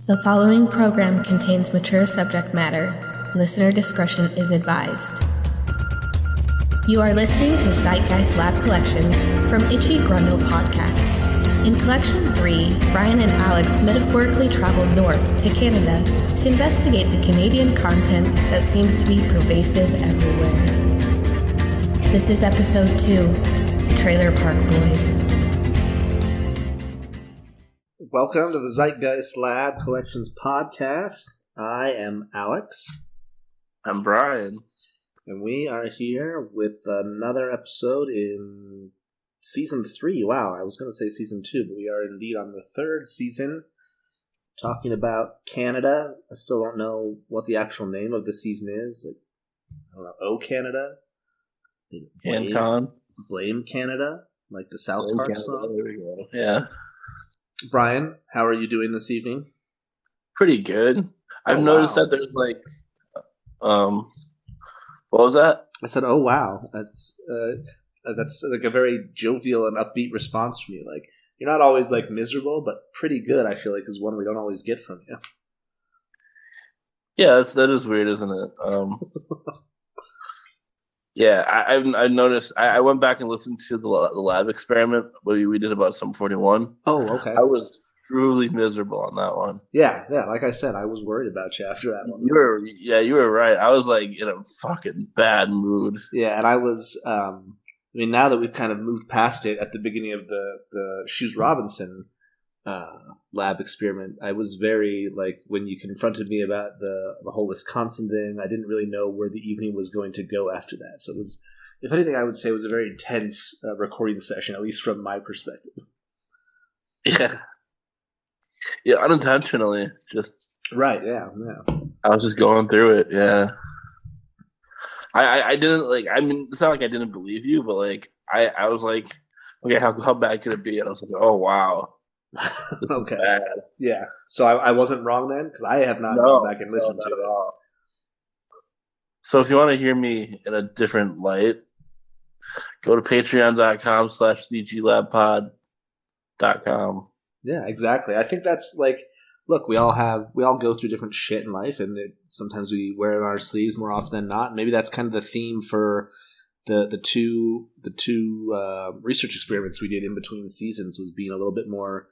The following program contains mature subject matter. Listener discretion is advised. You are listening to Zeitgeist Lab Collections from Itchy Grundle Podcast. In Collection 3, Brian and Alex metaphorically traveled north to Canada to investigate the Canadian content that seems to be pervasive everywhere. This is Episode 2, Trailer Park Boys. Welcome to the Zeitgeist Lab Collections Podcast. I am Alex. I'm Brian. And we are here with another episode in Season 3. Wow, I was going to say Season 2, but we are indeed on the third season, talking about Canada. I still don't know what the actual name of the season is. I don't know, Oh Canada? CanCon. Blame Canada? Like the South Blame Park Canada. song? There we go. Yeah. Brian, how are you doing this evening? Pretty good. I've noticed that there's like, what was that? I said, "Oh wow, that's like a very jovial and upbeat response from you. Like you're not always like miserable, but pretty good. I feel like is one we don't always get from you." Yeah, that is weird, isn't it? Yeah, I've noticed. I went back and listened to the lab experiment we did about Sum 41. Oh, okay. I was truly miserable on that one. Yeah. Like I said, I was worried about you after that one. You were right. I was like in a fucking bad mood. Yeah, and I was. I mean, now that we've kind of moved past it at the beginning of the Shoes Robinson lab experiment, I was very like when you confronted me about the whole Wisconsin thing, I didn't really know where the evening was going to go after that. So it was, if anything, I would say it was a very intense recording session, at least from my perspective. Yeah, unintentionally, just right. Yeah. I was just going through it. Yeah, I didn't like. I mean, it's not like I didn't believe you, but like I was like, okay, how bad could it be? And I was like, oh wow. Okay. Bad. Yeah. So I wasn't wrong then, because I have not gone back and listened to it. All. So if you want to hear me in a different light, go to patreon.com/cglabpod.com. Yeah, exactly. I think that's like, look, we all go through different shit in life, and sometimes we wear it on our sleeves more often than not. Maybe that's kind of the theme for the two research experiments we did in between seasons, was being a little bit more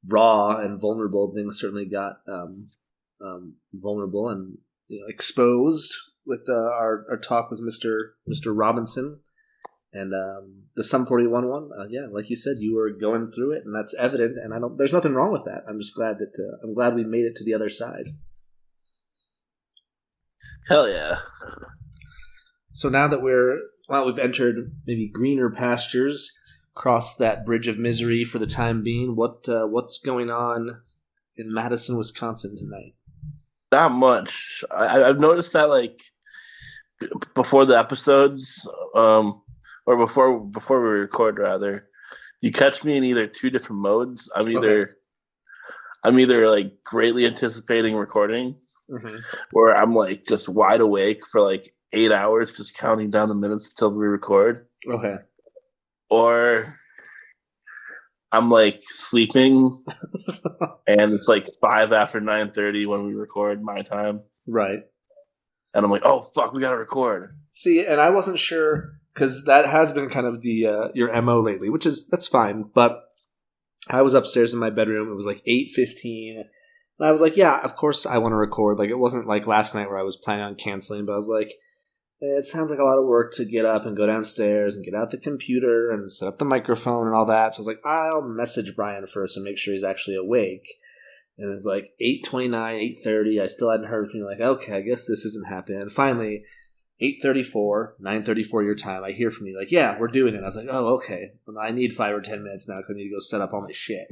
raw and vulnerable. Things certainly got vulnerable and exposed with our talk with Mr. Robinson and the Sum 41 one. Yeah, like you said, you were going through it, and that's evident. And there's nothing wrong with that. I'm just glad I'm glad we made it to the other side. Hell yeah! So now that we've entered maybe greener pastures, crossed that bridge of misery for the time being, what's going on in Madison, Wisconsin tonight? Not much. I've noticed that like before the episodes, or before we record rather, you catch me in either two different modes. I'm either like greatly anticipating recording, where I'm like just wide awake for like 8 hours, just counting down the minutes until we record. Okay. Or I'm like sleeping, and it's like 5 after 9:30 when we record my time. Right. And I'm like, oh fuck, we gotta record. See, and I wasn't sure, because that has been kind of the your MO lately, that's fine. But I was upstairs in my bedroom. It was like 8:15. And I was like, yeah, of course I want to record. Like, it wasn't like last night where I was planning on canceling, but I was like, it sounds like a lot of work to get up and go downstairs and get out the computer and set up the microphone and all that. So I was like, I'll message Brian first and make sure he's actually awake. And it's like 8:29, 8:30. I still hadn't heard from you. Like, okay, I guess this isn't happening. And finally, 8:34, 9:34 your time, I hear from you. Like, yeah, we're doing it. I was like, oh, okay. Well, I need 5 or 10 minutes now because I need to go set up all my shit.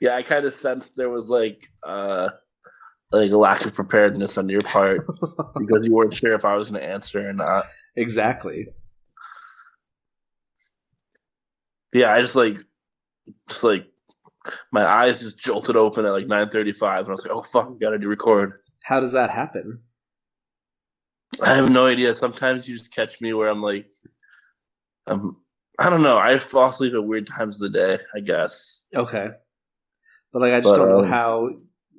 Yeah, I kind of sensed there was like a lack of preparedness on your part because you weren't sure if I was going to answer or not. Exactly. Yeah, I just like my eyes just jolted open at like 9:35, and I was like, "Oh fuck, we gotta record." How does that happen? I have no idea. Sometimes you just catch me where I'm like, I don't know. I fall asleep at weird times of the day, I guess. Okay. But like, I just don't know how,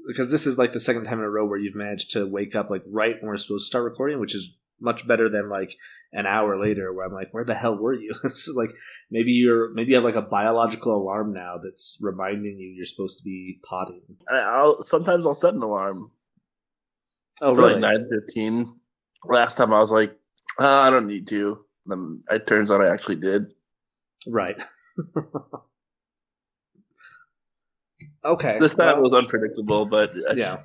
because this is like the second time in a row where you've managed to wake up like right when we're supposed to start recording, which is much better than like an hour later where I'm like, where the hell were you? It's like maybe you have like a biological alarm now that's reminding you you're supposed to be potting. Sometimes I'll set an alarm. Oh, for really? Like 9:15. Last time I was like, I don't need to. Then it turns out I actually did. Right. Okay. This time it was unpredictable, but I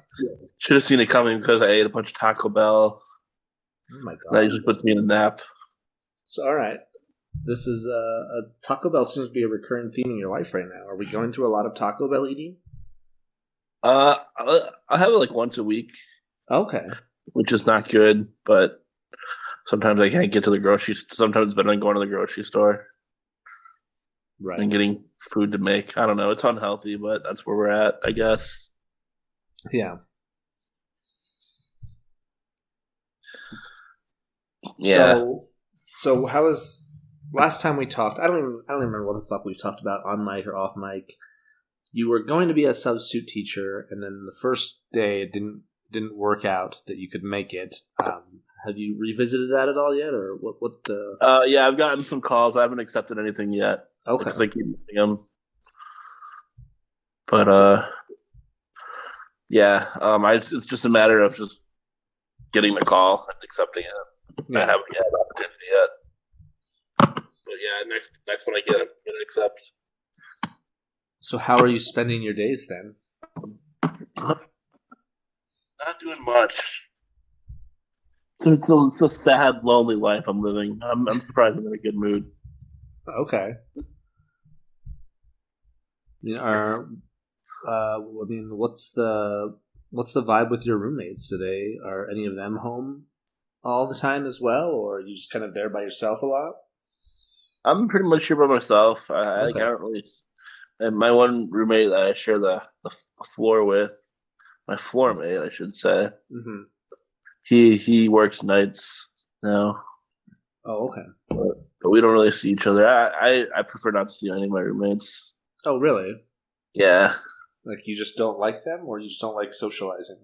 should have seen it coming because I ate a bunch of Taco Bell. Oh my god! That usually puts me in a nap. So, all right. This is a Taco Bell seems to be a recurring theme in your life right now. Are we going through a lot of Taco Bell eating? I have it like once a week. Okay. Which is not good, but sometimes I can't get to the grocery. Sometimes it's better than going to the grocery store. Right. And getting food to make. I don't know. It's unhealthy, but that's where we're at, I guess. Yeah. Yeah. So how was last time we talked? I don't even remember what the fuck we talked about on mic or off mic. You were going to be a substitute teacher, and then the first day it didn't work out that you could make it. Have you revisited that at all yet, or what? Yeah, I've gotten some calls. I haven't accepted anything yet. Okay. Because I keep missing them. But yeah, it's just a matter of just getting the call and accepting it. Yeah. I haven't had an opportunity yet. But yeah, next one I get, I'm gonna accept. So how are you spending your days then? Not doing much. So it's a sad, lonely life I'm living. I'm surprised I'm in a good mood. Okay. What's the vibe with your roommates today? Are any of them home all the time as well, or are you just kind of there by yourself a lot? I'm pretty much here by myself. I Okay. don't really. And my one roommate that I share the floor with, my floor mate, I should say. Mm-hmm. He works nights now. Oh, okay. But we don't really see each other. I prefer not to see any of my roommates. Oh, really? Yeah. Like you just don't like them, or you just don't like socializing?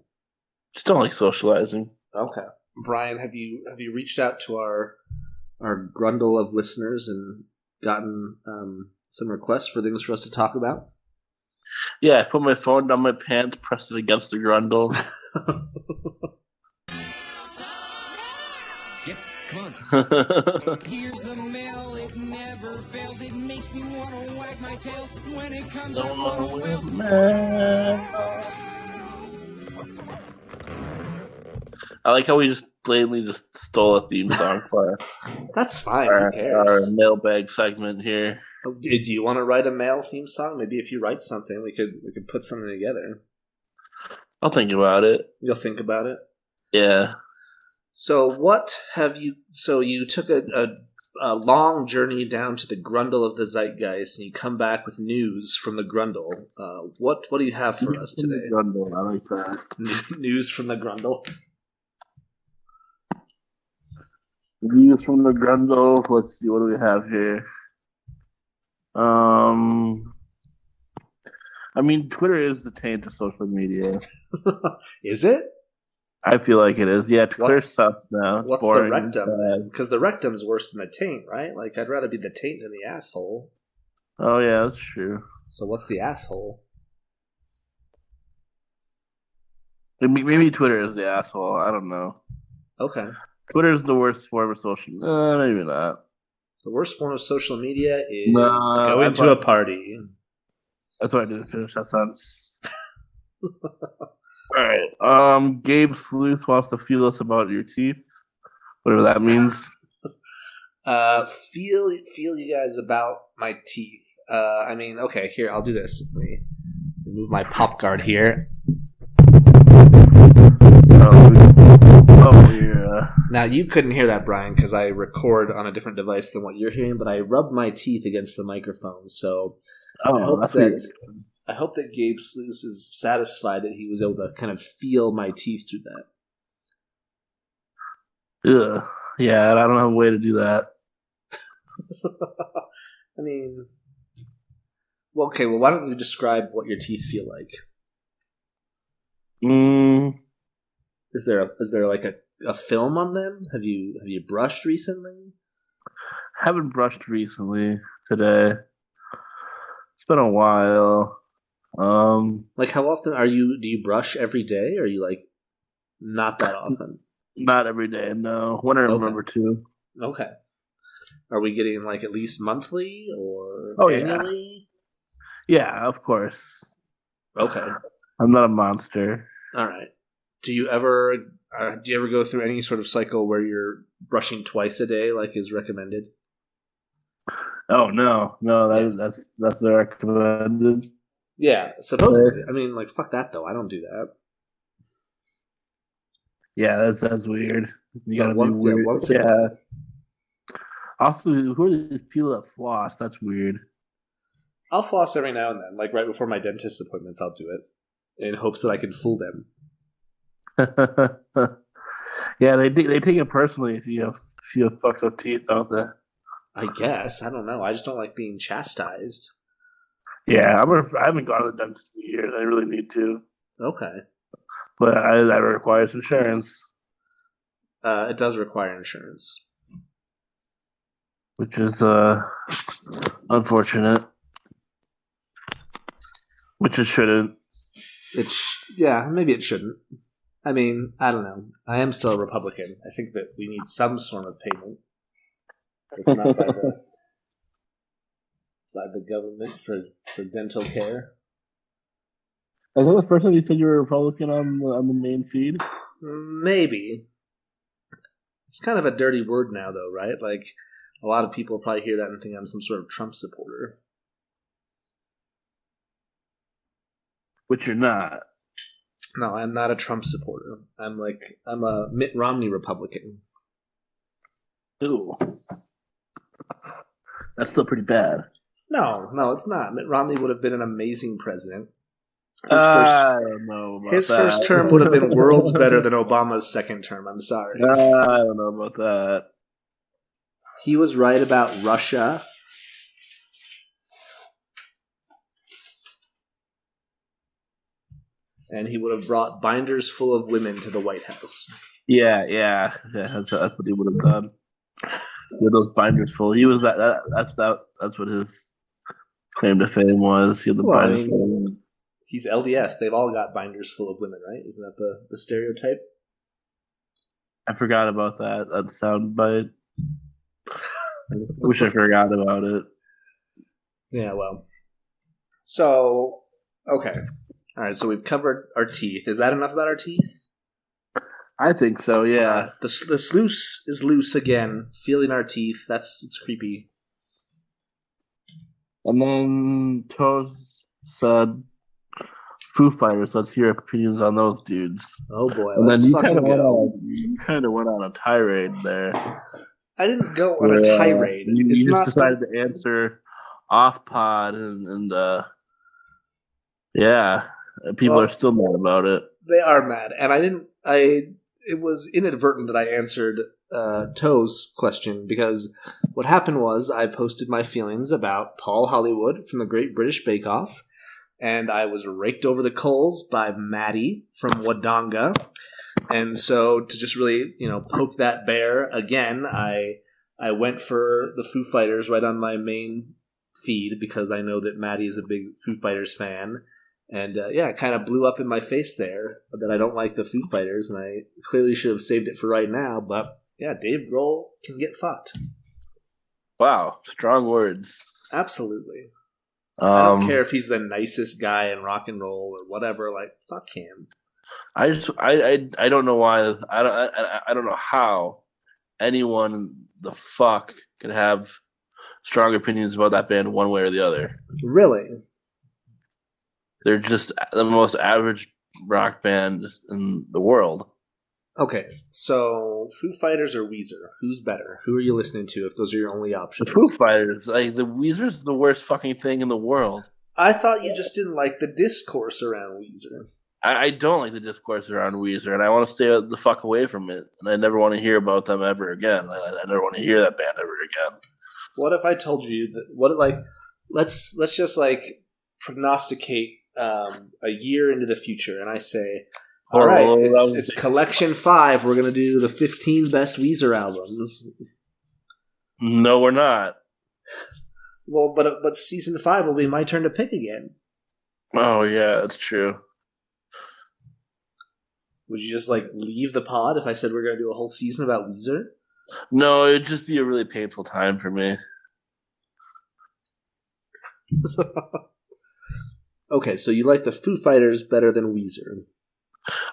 Just don't like socializing. Okay. Brian, have you reached out to our grundle of listeners and gotten some requests for things for us to talk about? Yeah, I put my phone down my pants, pressed it against the grundle. Yep, come on. Here's the mail, it never fails. It makes me want to wag my tail when it comes up with mail. I like how we just blatantly just stole a theme song for That's fine. our mailbag segment here. Do you want to write a mail theme song? Maybe if you write something, we could put something together. I'll think about it. You'll think about it? Yeah. So what have you... So you took a long journey down to the grundle of the zeitgeist, and you come back with news from the grundle. What do you have for us today? Grundle, I like that. News from the grundle? News from the grundle. Let's see, what do we have here? I mean, Twitter is the taint of social media. Is it? I feel like it is. Yeah, Twitter sucks now. It's what's boring. the rectum? Because the rectum's worse than the taint, right? Like, I'd rather be the taint than the asshole. Oh, yeah, that's true. So what's the asshole? Maybe Twitter is the asshole. I don't know. Okay. Twitter is the worst form of social media. Maybe not. The worst form of social media is going to a party. That's why I didn't finish that sentence. Alright. Gabe Sleuth wants to feel us about your teeth. Whatever that means. Feel you guys about my teeth. I mean, okay, here, I'll do this. Let me remove my pop guard here. Yeah. Now, you couldn't hear that, Brian, because I record on a different device than what you're hearing, but I rubbed my teeth against the microphone, so I hope that Gabe Sleuth is satisfied that he was able to kind of feel my teeth through that. Ugh. Yeah, I don't have a way to do that. I mean, Well, okay. Well, why don't you describe what your teeth feel like? Is there like a film on them? Have you brushed recently? Haven't brushed recently today. It's been a while. Like how often do you brush every day? Or are you like not that often? Not every day, no. When I remember to. Okay. Are we getting like at least monthly or annually? Yeah, of course. Okay. I'm not a monster. All right. Do you ever go through any sort of cycle where you're brushing twice a day, like is recommended? Oh no, that's the recommended. Yeah, supposedly. I mean, like fuck that though. I don't do that. Yeah, that's weird. You gotta be weird. Yeah. Also, who are these people that floss? That's weird. I'll floss every now and then, like right before my dentist appointments. I'll do it in hopes that I can fool them. Yeah, they take it personally if you have fucked up teeth, don't they? I guess. I don't know. I just don't like being chastised. Yeah, I haven't gone to the dentist in years. I really need to. Okay. But that requires insurance. It does require insurance. Which is unfortunate. Which it shouldn't. Maybe it shouldn't. I mean, I don't know. I am still a Republican. I think that we need some sort of payment. It's not by the government for dental care. Is that the first time you said you were a Republican on the main feed? Maybe. It's kind of a dirty word now, though, right? Like, a lot of people probably hear that and think I'm some sort of Trump supporter. Which you're not. No, I'm not a Trump supporter. I'm a Mitt Romney Republican. Ooh. That's still pretty bad. No, it's not. Mitt Romney would have been an amazing president. I don't know about his that. first term would have been worlds better than Obama's second term. I'm sorry. I don't know about that. He was right about Russia. And he would have brought binders full of women to the White House. Yeah. That's what he would have done. With those binders full, he was that's what his claim to fame was. He had the binders full of women. He's LDS. They've all got binders full of women, right? Isn't that the stereotype? I forgot about that sound bite. I wish I forgot about it. Yeah, well. So, okay. All right, so we've covered our teeth. Is that enough about our teeth? I think so, yeah. The sluice is loose again. Feeling our teeth. It's creepy. And then Toes said, Foo Fighters, let's hear opinions on those dudes. Oh boy, and then you kind of went on a tirade there. I didn't go on a tirade. You just decided to answer off pod, and people are still mad about it. They are mad, and it was inadvertent that I answered Toe's question, because what happened was I posted my feelings about Paul Hollywood from the Great British Bake Off, and I was raked over the coals by Maddie from Wodonga. And so to just really, poke that bear again, I went for the Foo Fighters right on my main feed, because I know that Maddie is a big Foo Fighters fan. And it kind of blew up in my face there that I don't like the Foo Fighters, and I clearly should have saved it for right now. But yeah, Dave Grohl can get fucked. Wow, strong words. Absolutely. I don't care if he's the nicest guy in rock and roll or whatever. Like, fuck him. I don't know why. I don't know how anyone the fuck can have strong opinions about that band one way or the other. Really? They're just the most average rock band in the world. Okay, so Foo Fighters or Weezer? Who's better? Who are you listening to if those are your only options? The Foo Fighters. The Weezer's the worst fucking thing in the world. I thought you just didn't like the discourse around Weezer. I don't like the discourse around Weezer, and I want to stay the fuck away from it. And I never want to hear about them ever again. I never want to hear that band ever again. What if I told you that? Let's just prognosticate a year into the future, and I say, all right, it's collection 5. We're going to do the 15 best Weezer albums. No, we're not. Well, but season 5 will be my turn to pick again. Oh, yeah, that's true. Would you just, leave the pod if I said we're going to do a whole season about Weezer? No, it'd just be a really painful time for me. Okay, so you like the Foo Fighters better than Weezer.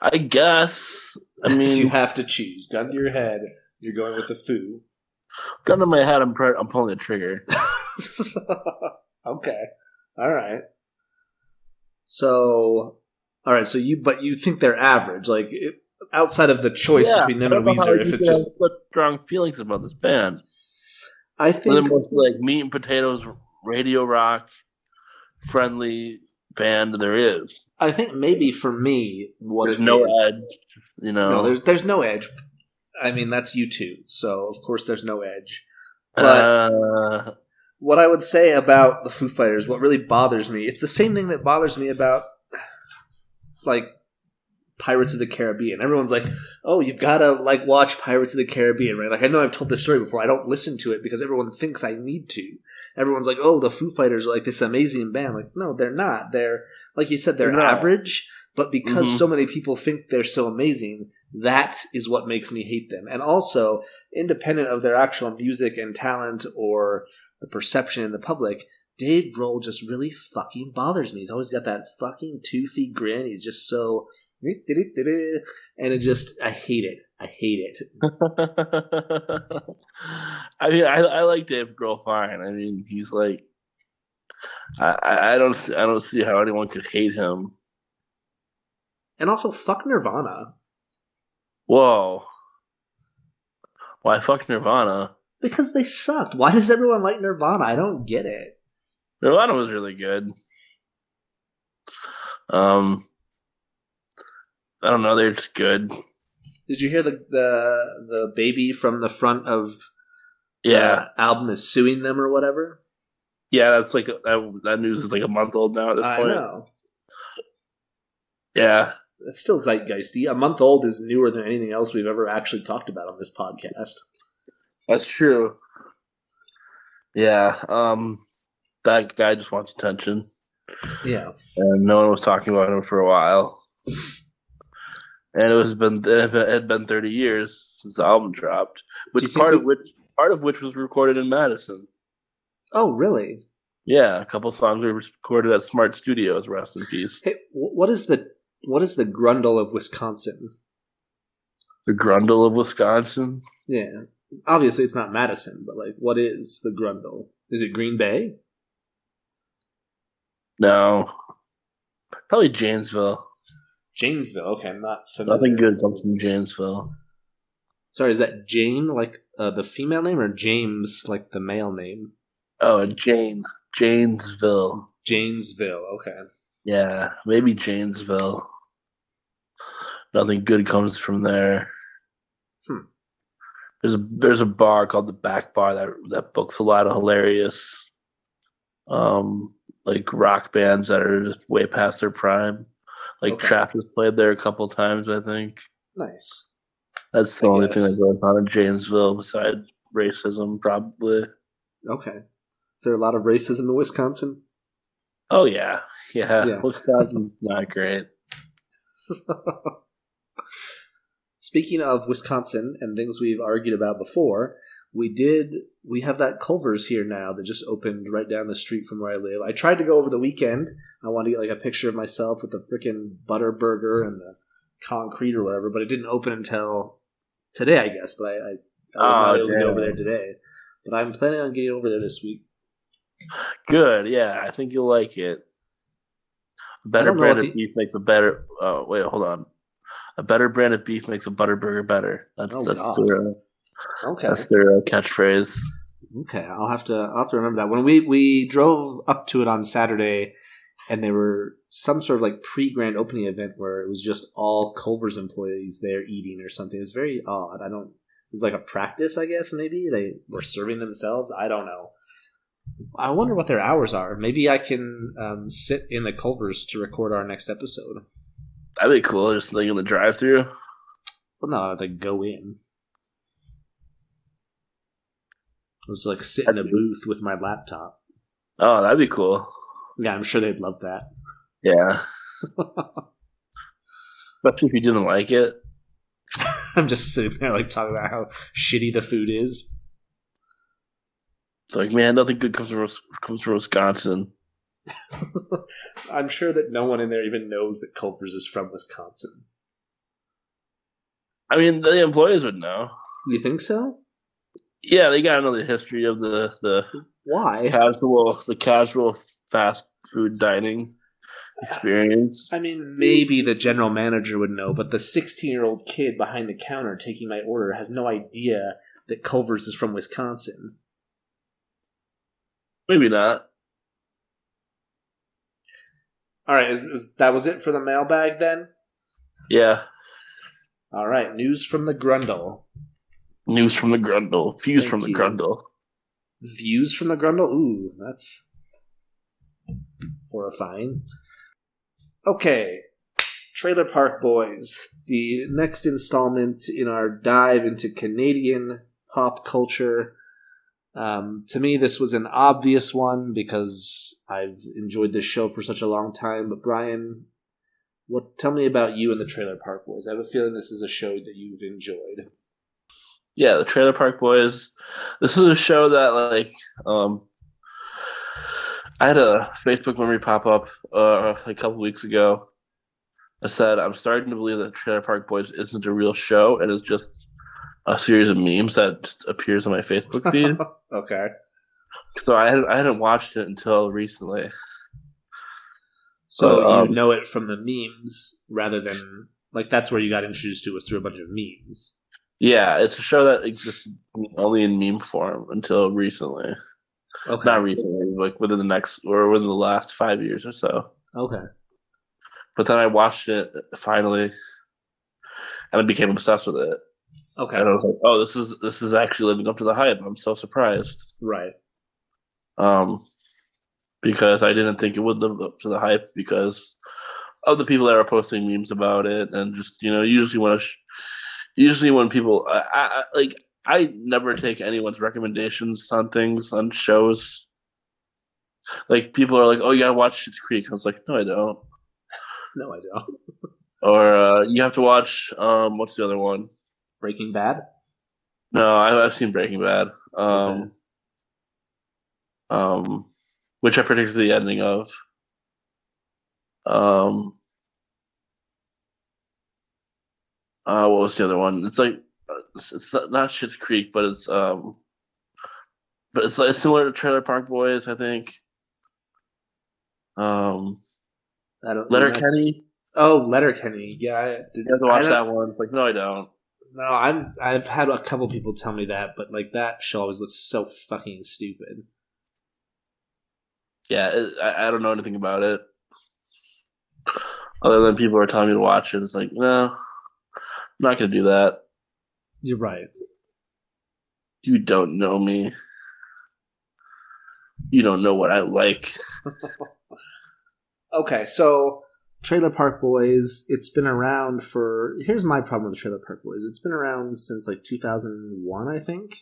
I guess. I mean, if you have to choose, gun to your head, you're going with the Foo. Gun to my head, I'm pulling the trigger. Okay, all right. So you think they're average, outside of the choice between them and Weezer. If it's just such strong feelings about this band, I think they're most meat and potatoes, radio rock, friendly band there is. I think maybe for me, there's no edge. No, there's no edge. I mean, that's U2, so of course there's no edge. But what I would say about the Foo Fighters, what really bothers me, it's the same thing that bothers me about Pirates of the Caribbean. Everyone's like, oh, you've got to watch Pirates of the Caribbean, right? I know I've told this story before. I don't listen to it because everyone thinks I need to. Everyone's like, oh, the Foo Fighters are this amazing band. No, they're not. They're, like you said, they're average, but because so many people think they're so amazing, that is what makes me hate them. And also, independent of their actual music and talent or the perception in the public, Dave Grohl just really fucking bothers me. He's always got that fucking toothy grin. He's just so... And I hate it. I hate it. I mean, I like Dave Grohl fine. I mean, he's I don't see how anyone could hate him. And also, fuck Nirvana. Whoa. Why fuck Nirvana? Because they sucked. Why does everyone like Nirvana? I don't get it. Nirvana was really good. I don't know. They're just good. Did you hear the baby from the front of the album is suing them or whatever? Yeah, that's that news is a month old now at this point. I know. Yeah. It's still zeitgeisty. A month old is newer than anything else we've ever actually talked about on this podcast. That's true. Yeah. That guy just wants attention. Yeah. And no one was talking about him for a while. And it had been 30 years since the album dropped, part of which was recorded in Madison. Oh, really? Yeah, a couple songs were recorded at Smart Studios. Rest in peace. Hey, what is the Grundle of Wisconsin? The Grundle of Wisconsin? Yeah, obviously it's not Madison, but what is the Grundle? Is it Green Bay? No, probably Janesville. Janesville, okay, I'm not familiar. Nothing good comes from Janesville. Sorry, is that Jane, the female name, or James, the male name? Oh, Janesville. Janesville, okay. Yeah, maybe Janesville. Nothing good comes from there. There's a bar called the Back Bar that books a lot of hilarious, rock bands that are just way past their prime. Trapped has played there a couple times, I think. Nice. That's the only thing that goes on in Janesville besides racism, probably. Okay. Is there a lot of racism in Wisconsin? Oh, yeah. Yeah. Wisconsin's not great. Speaking of Wisconsin and things we've argued about before, we have that Culver's here now that just opened right down the street from where I live. I tried to go over the weekend. I wanted to get a picture of myself with the freaking butter burger and the concrete or whatever, but it didn't open until today, I guess. But I was not able to go over there today. But I'm planning on getting over there this week. Good, yeah. I think you'll like it. A better brand of beef makes a better... Oh, wait, hold on. A better brand of beef makes a butter burger better. That's their catchphrase. Okay, I'll have to remember that. When we drove up to it on Saturday, and there were some sort of pre-grand opening event where it was just all Culver's employees there eating or something. It was very odd. It was a practice, I guess. Maybe they were serving themselves. I don't know. I wonder what their hours are. Maybe I can sit in the Culvers to record our next episode. That'd be cool. Just like in the drive-through. Well, no, like go in. I was like sit in a booth with my laptop. Oh, that'd be cool. Yeah, I'm sure they'd love that. Yeah. Especially if you didn't like it. I'm just sitting there like talking about how shitty the food is. It's like, man, nothing good comes from Wisconsin. I'm sure that no one in there even knows that Culver's is from Wisconsin. I mean, the employees would know. You think so? Yeah, they gotta know the history of the Why? casual fast food dining experience. I mean, maybe the general manager would know, but the 16-year-old kid behind the counter taking my order has no idea that Culver's is from Wisconsin. Maybe not. All right, that was it for the mailbag then? Yeah. All right, news from the Grundle. News from the Grundle. Views Thank from the you. Grundle. Views from the Grundle? Ooh, that's horrifying. Okay, Trailer Park Boys, the next installment in our dive into Canadian pop culture. To me, this was an obvious one because I've enjoyed this show for such a long time. But Brian, tell me about you and the Trailer Park Boys. I have a feeling this is a show that you've enjoyed. Yeah, the Trailer Park Boys. This is a show that I had a Facebook memory pop up a couple weeks ago. I said, I'm starting to believe that Trailer Park Boys isn't a real show and is just a series of memes that just appears on my Facebook feed. Okay. So I hadn't watched it until recently. So you know it from the memes rather than, like, that's where you got introduced to, was through a bunch of memes. Yeah, it's a show that exists only in meme form until recently. Okay. Not recently, like within the last 5 years or so. Okay. But then I watched it finally, and I became obsessed with it. Okay. And I was like, "Oh, this is actually living up to the hype." I'm so surprised. Right. Because I didn't think it would live up to the hype because of the people that are posting memes about it, and just usually when people, I never take anyone's recommendations on things on shows. Like people are like, "Oh, you gotta watch Schitt's Creek." I was like, "No, I don't." No, I don't. Or you have to watch what's the other one? Breaking Bad? No, I've seen Breaking Bad. Which I predicted the ending of. What was the other one? It's like it's not Schitt's Creek, but it's like similar to Trailer Park Boys, I think. Letterkenny. Oh, Letterkenny. Yeah, You have to watch that one. It's like, no, I don't. No, I've had a couple people tell me that, but like that show always looks so fucking stupid. Yeah, I don't know anything about it. Other than people are telling me to watch it. It's like, no, I'm not going to do that. You're right. You don't know me. You don't know what I like. Okay, so Trailer Park Boys, it's been around for... Here's my problem with Trailer Park Boys. It's been around since like 2001, I think.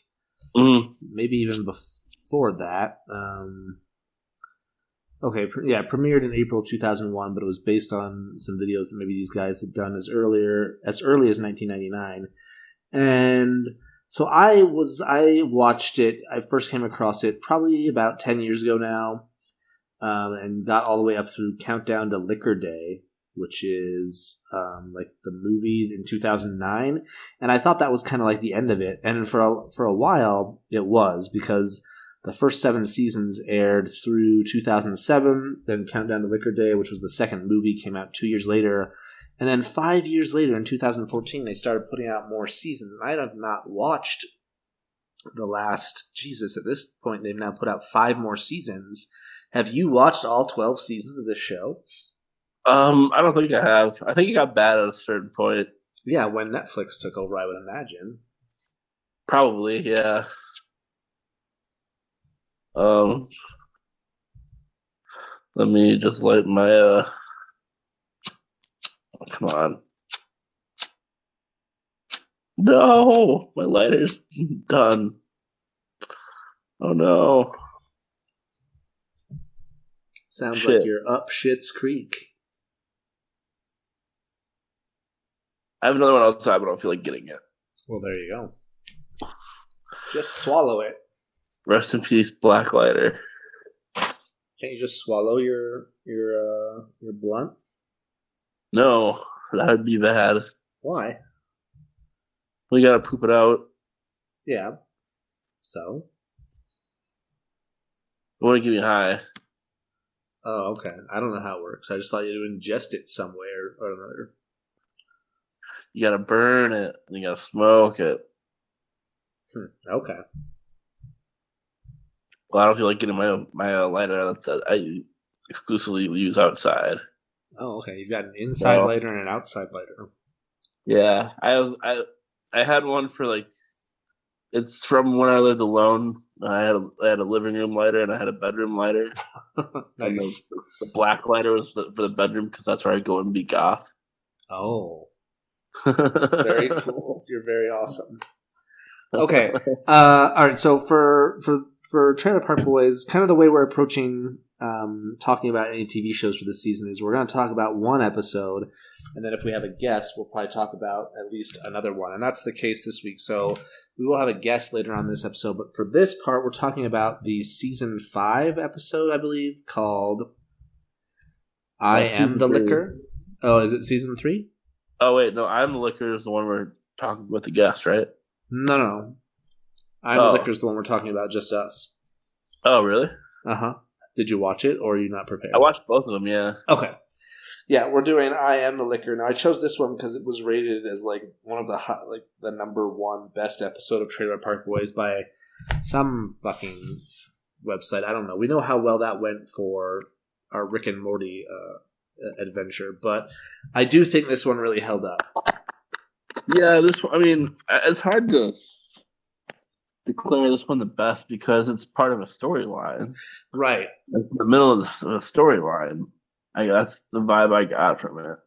Maybe even before that. Okay, premiered in April 2001, but it was based on some videos that maybe these guys had done as early as 1999. And so I watched it. I first came across it probably about 10 years ago now, and got all the way up through Countdown to Liquor Day, which is like the movie in 2009. And I thought that was kind of like the end of it. And for a while, it was, because the first 7 seasons aired through 2007. Then Countdown to Liquor Day, which was the second movie, came out 2 years later. And then 5 years later, in 2014, they started putting out more seasons. I have not watched the last... Jesus, at this point, they've now put out 5 more seasons. Have you watched all 12 seasons of this show? I don't think I have. I think it got bad at a certain point. Yeah, when Netflix took over, I would imagine. Probably, yeah. Um, let me just light my oh, come on. No, my lighter's done. Oh no. Sounds Shit. like you're up Shit's Creek. I have another one outside, but I don't feel like getting it. Well, there you go. Just swallow it. Rest in peace, Black Lighter. Can't you just swallow your blunt? No, that would be bad. Why? We gotta poop it out. Yeah. So? It wouldn't get me high. Oh, okay. I don't know how it works. I just thought you'd ingest it somewhere or another. You gotta burn it, and you gotta smoke it. Okay. Well, I don't feel like getting my lighter that I exclusively use outside. Oh, okay. You've got an inside No. lighter and an outside lighter. Yeah, I had one for like, it's from when I lived alone. I had a living room lighter and I had a bedroom lighter. And Nice. the black lighter was for the bedroom because that's where I go and be goth. Oh, very cool. You're very awesome. Okay. All right. So for Trailer Park Boys, kind of the way we're approaching talking about any TV shows for this season is we're going to talk about one episode, and then if we have a guest, we'll probably talk about at least another one. And that's the case this week. So we will have a guest later on this episode. But for this part, we're talking about the season 5 episode, I believe, called I Am the Liquor. Oh, is it season 3? Oh, wait. No, I'm the Liquor is the one we're talking with the guest, right? No. I'm the Liquor is the one we're talking about, just us. Oh, really? Uh-huh. Did you watch it, or are you not prepared? I watched both of them, yeah. Okay. Yeah, we're doing I Am the Liquor. Now, I chose this one because it was rated as like one of the number 1 best episode of Trailer Park Boys by some fucking website. I don't know. We know how well that went for our Rick and Morty adventure, but I do think this one really held up. Yeah, this one, I mean, it's hard to declare this one the best because it's part of a storyline. Right. It's in the middle of the storyline. That's the vibe I got from it.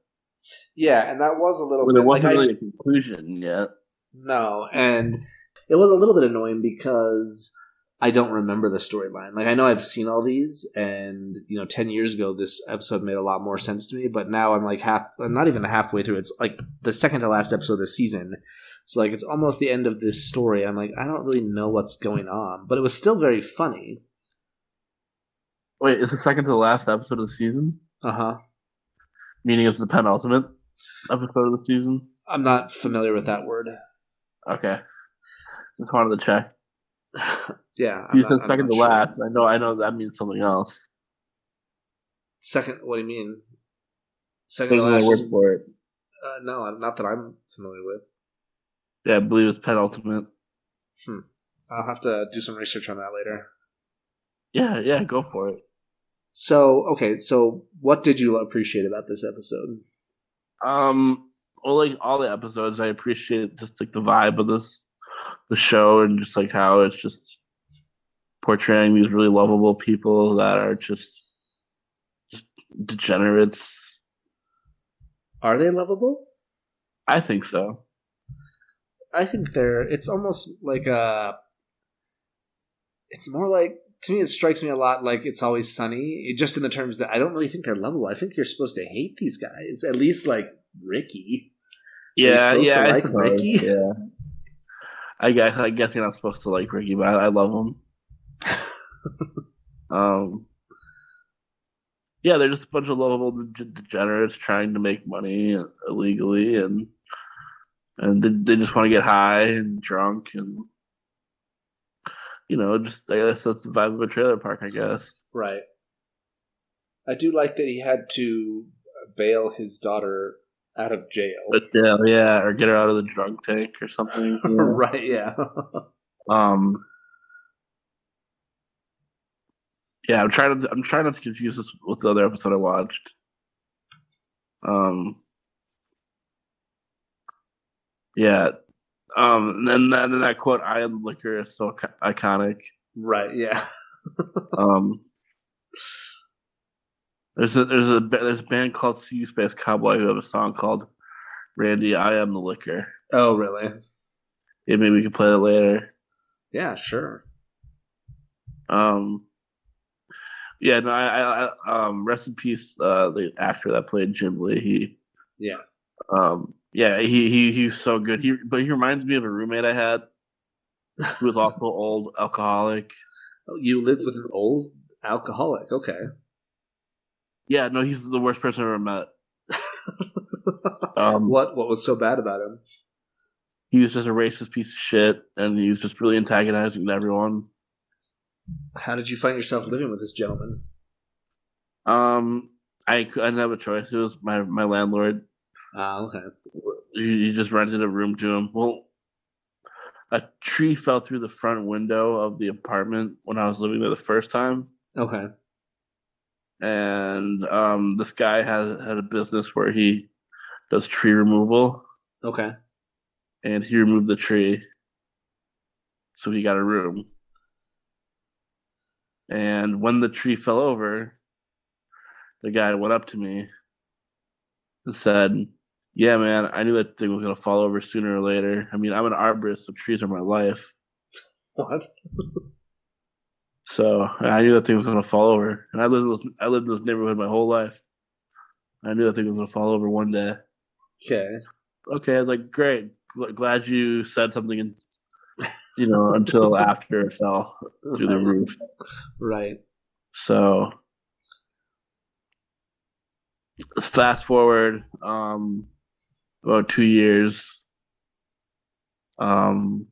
Yeah, and that was a little But bit... there wasn't really a conclusion yet. No, and it was a little bit annoying because I don't remember the storyline. Like, I know I've seen all these, and, 10 years ago, this episode made a lot more sense to me, but now I'm like not even halfway through. It's like the second to last episode of the season. So, like, it's almost the end of this story. I'm like, I don't really know what's going on, but it was still very funny. Wait, it's the second to the last episode of the season? Uh-huh. Meaning it's the penultimate episode of the season? I'm not familiar with that word. Okay. Just wanted to check. Yeah. You said second to last. I know that means something else. Second, what do you mean? Second There's to last. no word for it. No, not that I'm familiar with. Yeah, I believe it's penultimate. I'll have to do some research on that later. Yeah, go for it. So what did you appreciate about this episode? Well, like all the episodes, I appreciate just like the vibe of the show, and just like how it's just portraying these really lovable people that are just degenerates. Are they lovable? I think so. I think it's almost like it's more like, to me, it strikes me a lot like It's Always Sunny, just in the terms that I don't really think they're lovable. I think you're supposed to hate these guys, at least like Ricky. Yeah, I like Ricky. Yeah, I guess you're not supposed to like Ricky, but I love him. Yeah, they're just a bunch of lovable degenerates trying to make money illegally, and they just want to get high and drunk, and just I guess that's the vibe of a trailer park, I guess. Right. I do like that he had to bail his daughter out of jail. Yeah, or get her out of the drunk tank or something. Yeah. Right. Yeah. Yeah, I'm trying not to confuse this with the other episode I watched. Yeah. And then that quote, "I am the liquor," is so iconic. Right. Yeah. There's a band called See You Space Cowboy who have a song called Randy, I Am the Liquor. Oh, really? Yeah, maybe we could play that later. Yeah, sure. Yeah, no, I rest in peace, the actor that played Jim Lee. He's so good. But he reminds me of a roommate I had who was also old alcoholic. Oh, you lived with an old alcoholic. Okay. Yeah, no, he's the worst person I ever met. What was so bad about him? He was just a racist piece of shit, and he was just really antagonizing to everyone. How did you find yourself living with this gentleman? I didn't have a choice. It was my landlord. Okay. He just rented a room to him. Well, a tree fell through the front window of the apartment when I was living there the first time. Okay. And this guy had a business where he does tree removal. Okay. And he removed the tree, so he got a room. And when the tree fell over, the guy went up to me and said, "Yeah, man, I knew that thing was going to fall over sooner or later. I mean, I'm an arborist, so trees are my life." What? So I knew that thing was going to fall over. And I lived in this neighborhood my whole life. I knew that thing was going to fall over one day. Okay, I was like, great. Glad you said something, until after it fell through the roof. Right. So fast forward about 2 years. I'm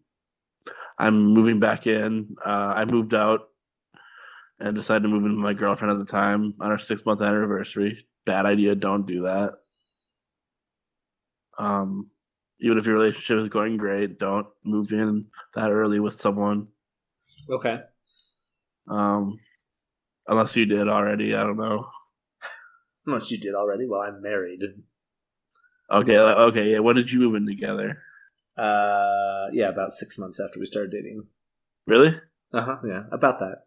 moving back in. I moved out and decided to move in with my girlfriend at the time on our 6-month anniversary. Bad idea. Don't do that. Even if your relationship is going great, don't move in that early with someone. Okay. Unless you did already, I don't know. Unless you did already. Well, I'm married. Okay, yeah. When did you move in together? About 6 months after we started dating. Really? Yeah, about that.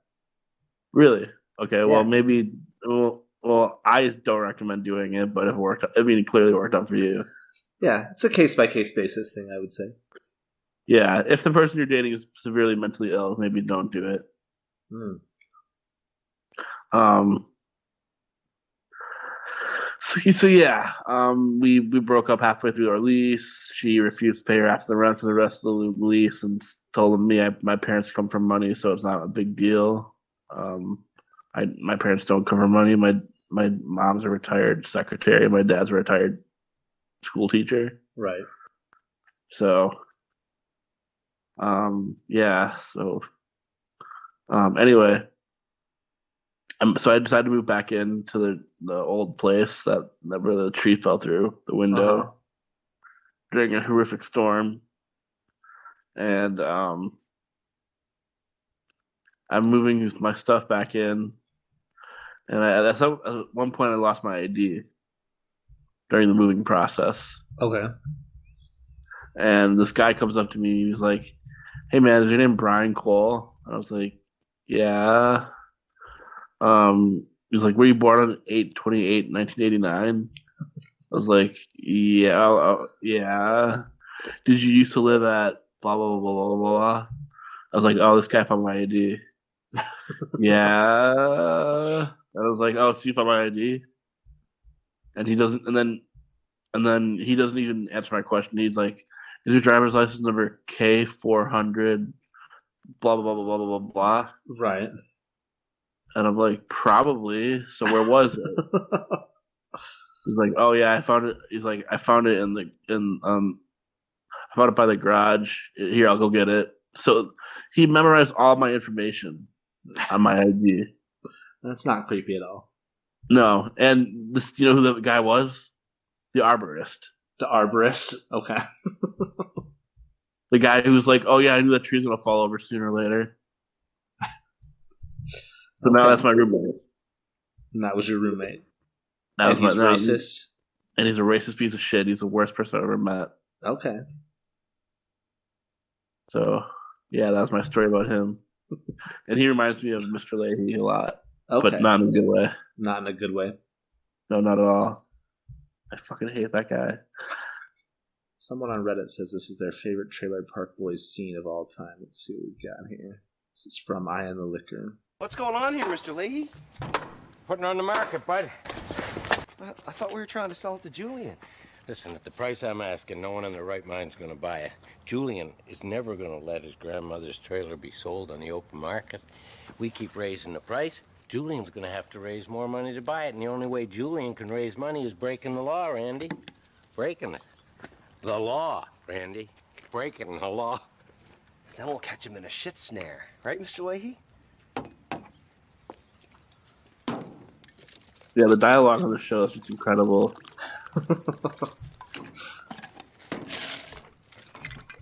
Really? Okay, well, Yeah. maybe. Well, I don't recommend doing it, but if it worked, it clearly worked out for you. Yeah, it's a case-by-case basis thing, I would say. Yeah, if the person you're dating is severely mentally ill, maybe don't do it. We broke up halfway through our lease. She refused to pay her half the rent for the rest of the lease and told me my parents come from money, so it's not a big deal. My parents don't come from money. My mom's a retired secretary. My dad's a retired school teacher. Right. So, anyway, so I decided to move back into the old place that where the tree fell through the window during a horrific storm, and I'm moving my stuff back in, and at one point I lost my ID during the moving process. Okay. And this guy comes up to me. He's like, "Hey man, is your name Brian Cole?" And I was like, "Yeah." He's like, "Were you born on 8/28/1989?" I was like, "Yeah, yeah." "Did you used to live at blah blah blah blah blah blah?" I was like, "Oh, this guy found my ID." Yeah. I was like, "Oh, so you found my ID?" And he doesn't. And then he doesn't even answer my question. He's like, "Is your driver's license number K400 blah blah blah blah blah blah blah?" Right. And I'm like, "Probably. So where was it?" He's like, "Oh yeah, I found it." He's like, "I found it I found it by the garage. Here, I'll go get it." So he memorized all my information on my ID. That's not creepy at all. No, and this, who the guy was? The arborist. The arborist. Okay. The guy who was like, "Oh yeah, I knew that tree's gonna fall over sooner or later." So now that's my roommate. And that was your roommate. And he's racist. And he's a racist piece of shit. He's the worst person I've ever met. Okay. So, yeah, that's my story about him. And he reminds me of Mr. Leahy a lot, Okay. but not in a good way. Not in a good way. No, not at all. I fucking hate that guy. Someone on Reddit says this is their favorite Trailer Park Boys scene of all time. Let's see what we've got here. This is from Eye on the Liquor. What's going on here, Mr. Leahy? Putting on the market, bud. I thought we were trying to sell it to Julian. Listen, at the price I'm asking, no one in their right mind's going to buy it. Julian is never going to let his grandmother's trailer be sold on the open market. We keep raising the price, Julian's going to have to raise more money to buy it, and the only way Julian can raise money is breaking the law, Randy. Breaking it. The law, Randy. Breaking the law. Then we'll catch him in a shit snare. Right, Mr. Leahy? Yeah, the dialogue on the show is just incredible.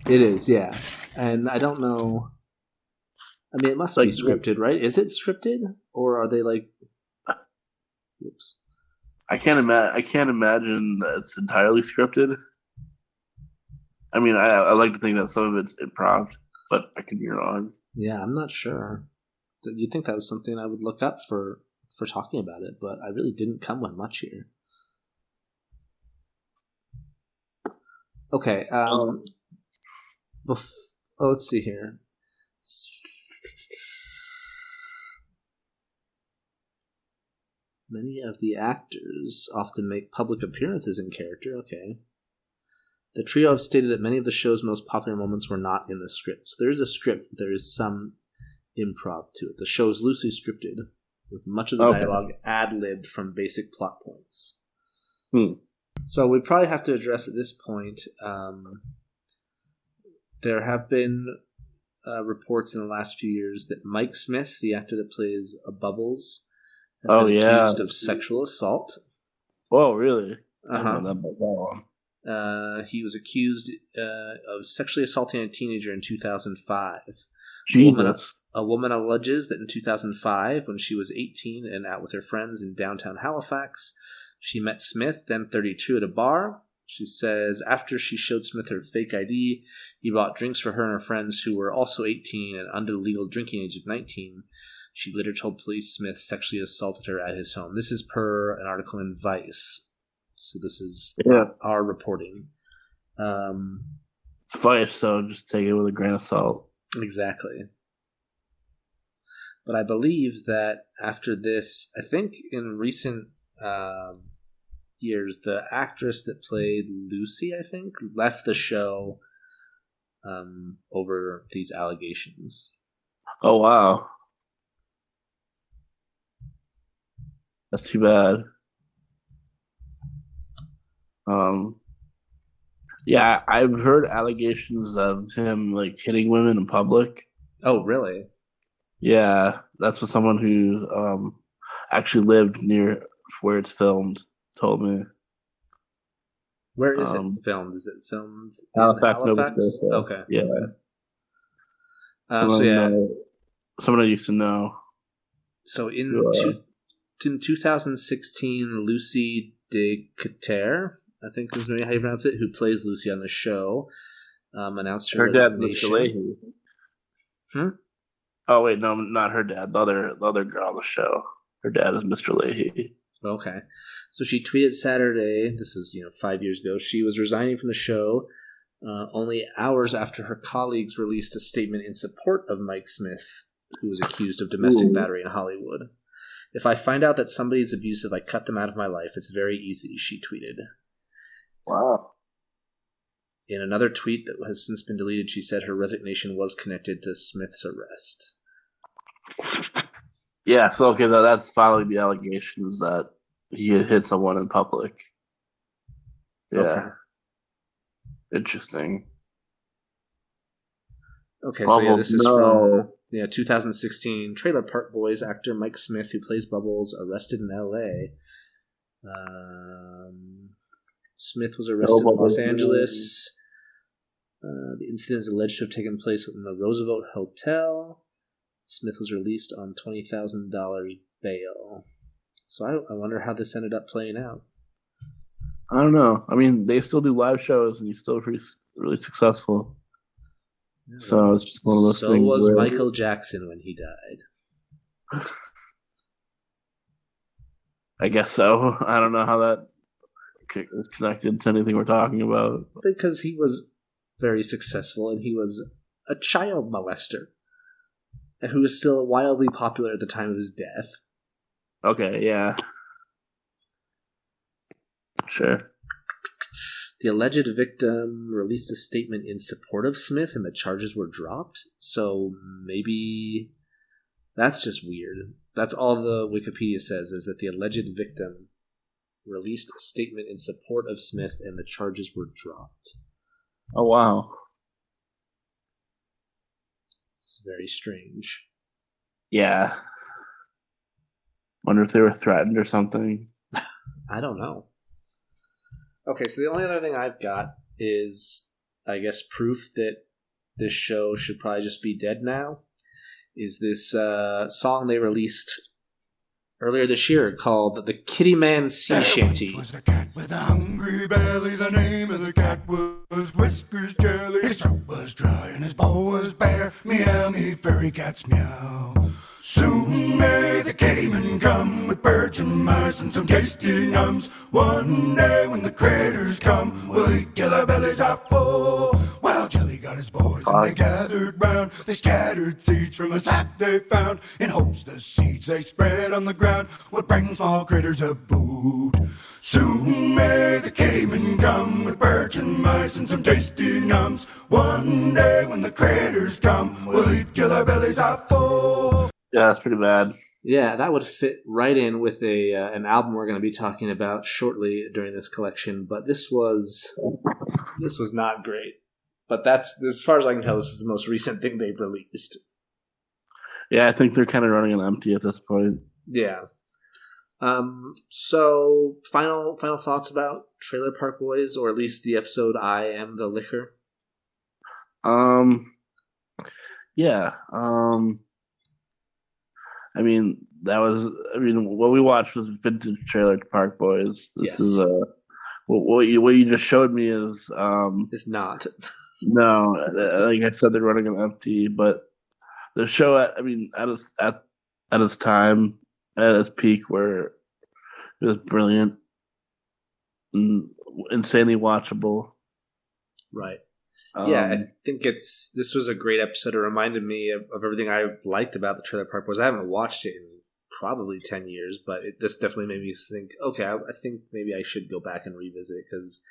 It is, yeah. And I don't know. I mean, it must be scripted, right? Is it scripted? Or are they like... Oops. I can't imagine that it's entirely scripted. I mean, I like to think that some of it's improv, but I could be wrong. Yeah, I'm not sure. You'd think that was something I would look up for talking about it, but I really didn't come with much here. Okay. Let's see here. Many of the actors often make public appearances in character. Okay. The trio have stated that many of the show's most popular moments were not in the script. So there is a script, but there is some improv to it. The show is loosely scripted, with much of the dialogue ad-libbed from basic plot points. So we probably have to address at this point, there have been reports in the last few years that Mike Smith, the actor that plays Bubbles, has been accused of sexual assault. Oh, really? Uh-huh. I don't know that about that one. He was accused of sexually assaulting a teenager in 2005. Jesus. A woman alleges that in 2005, when she was 18 and out with her friends in downtown Halifax, she met Smith, then 32, at a bar. She says after she showed Smith her fake ID, he bought drinks for her and her friends who were also 18 and under the legal drinking age of 19. She later told police Smith sexually assaulted her at his home. This is per an article in Vice. So this is our reporting. It's Vice, so just take it with a grain of salt. Exactly. But I believe that after this, I think in recent years, the actress that played Lucy, I think, left the show over these allegations. Oh, wow. That's too bad. Yeah, I've heard allegations of him like hitting women in public. Oh, really? Yeah, that's what someone who actually lived near where it's filmed told me. Where is it filmed? Is it filmed in Halifax, Nova Halifax? Scotia. Okay. Yeah. Okay. Someone I used to know. So in 2016, Lucy DeCater, I think is maybe how you pronounce it, who plays Lucy on the show, announced her dad, resignation. Mr. Leahy. Oh wait, no, not her dad. The other girl on the show. Her dad is Mr. Leahy. Okay, so she tweeted Saturday. This is 5 years ago. She was resigning from the show only hours after her colleagues released a statement in support of Mike Smith, who was accused of domestic battery in Hollywood. If I find out that somebody is abusive, I cut them out of my life. It's very easy, she tweeted. Wow. In another tweet that has since been deleted, she said her resignation was connected to Smith's arrest. Yeah, so okay, that's following the allegations that he had hit someone in public. Yeah. Okay. Interesting. Okay, so this is from 2016. Trailer Park Boys actor Mike Smith, who plays Bubbles, arrested in L.A. Smith was arrested in Los Angeles. The incident is alleged to have taken place in the Roosevelt Hotel. Smith was released on $20,000 bail. So I wonder how this ended up playing out. I don't know. I mean, they still do live shows, and he's still really successful. So it's just one of those things. So was Michael Jackson when he died. I guess so. I don't know how that is connected to anything we're talking about. Because he was very successful and he was a child molester. And who was still wildly popular at the time of his death. Okay, yeah. Sure. The alleged victim released a statement in support of Smith and the charges were dropped. So maybe that's just weird. That's all the Wikipedia says, is that the alleged victim released a statement in support of Smith and the charges were dropped. Oh, wow. It's very strange. Yeah. Wonder if they were threatened or something. I don't know. Okay, so the only other thing I've got is, I guess, proof that this show should probably just be dead now. Is this song they released earlier this year called The Kitty Man Sea Shanty. Was a cat with a hungry belly. The name of the cat was Whiskers Jelly. His throat was dry and his bowl was bare. Meow, me fairy cats meow. Soon may the kittyman come with birds and mice and some tasty nums. One day when the critters come, we'll eat till our bellies are full. While Jelly got his boys and they gathered round, they scattered seeds from a sack they found, in hopes the seeds they spread on the ground would bring small critters a boot. Soon may the kittyman come with birds and mice and some tasty nums. One day when the critters come, we'll eat till our bellies are full. Yeah, that's pretty bad. Yeah, that would fit right in with an album we're going to be talking about shortly during this collection. But this was not great. But that's, as far as I can tell, this is the most recent thing they've released. Yeah, I think they're kind of running on empty at this point. Yeah. So final thoughts about Trailer Park Boys, or at least the episode "I Am the Liquor." Yeah. What we watched was vintage Trailer Park Boys. This is what you just showed me is it's not. No, like I said, they're running on empty. But the show, at its time, at its peak, where it was brilliant, and insanely watchable. Right. Yeah, I think this was a great episode. It reminded me of everything I liked about the Trailer Park Boys. I haven't watched it in probably 10 years, but this definitely made me think, okay, I think maybe I should go back and revisit it, because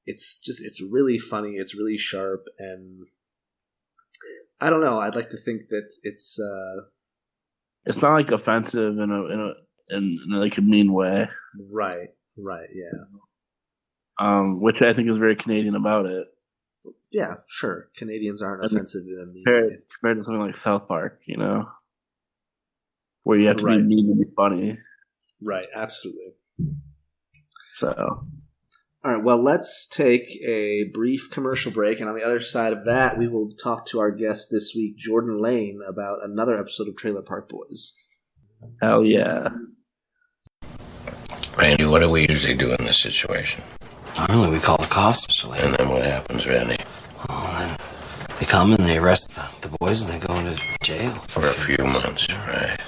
it's really funny, it's really sharp, and I don't know, I'd like to think that it's not like offensive in a like a mean way. Right, yeah. Which I think is very Canadian about it. Yeah, sure. Canadians aren't offensive in a mean way. Compared to something like South Park, where you have to be mean to be funny. Right, absolutely. So, all right, well, let's take a brief commercial break, and on the other side of that, we will talk to our guest this week, Jordan Lane, about another episode of Trailer Park Boys. Hell yeah. Randy, what do we usually do in this situation? Normally we call the cops, Mr. Lane. And then what happens, Randy? Oh, then they come and they arrest the boys and they go into jail. For a few months, right.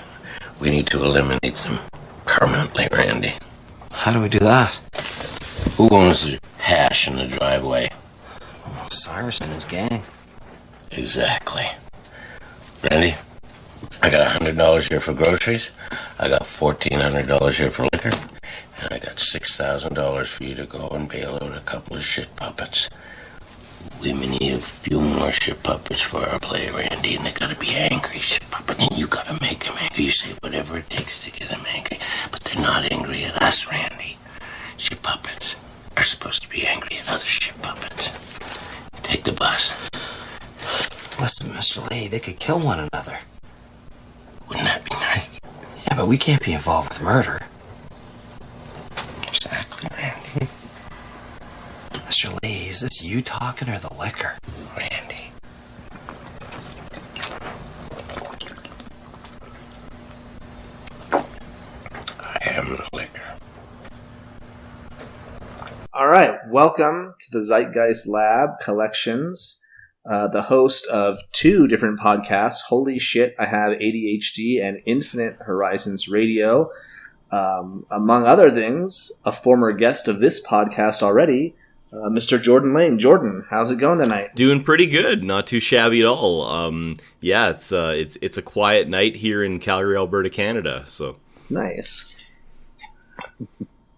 We need to eliminate them permanently, Randy. How do we do that? Who owns the hash in the driveway? Well, Cyrus and his gang. Exactly. Randy, I got $100 here for groceries. I got $1,400 here for liquor. And I got $6,000 for you to go and bail out a couple of shit puppets. We need a few more shit puppets for our play, Randy, and they gotta be angry shit puppets. And you gotta make them angry. You say whatever it takes to get them angry, but they're not angry at us, Randy. Shit puppets are supposed to be angry at other shit puppets. Take the bus. Listen, Mr. Lee, they could kill one another. Wouldn't that be nice? Yeah, but we can't be involved with murder. Exactly, Randy. Mr. Lee, is this you talking or the liquor? Randy. I am the liquor. All right, welcome to the Zeitgeist Lab Collections. the host of 2 different podcasts. Holy Shit, I Have ADHD and Infinite Horizons Radio. Among other things, a former guest of this podcast already, Mr. Jordan Lane. Jordan, how's it going tonight? Doing pretty good, not too shabby at all. Yeah, it's a quiet night here in Calgary, Alberta, Canada. So nice.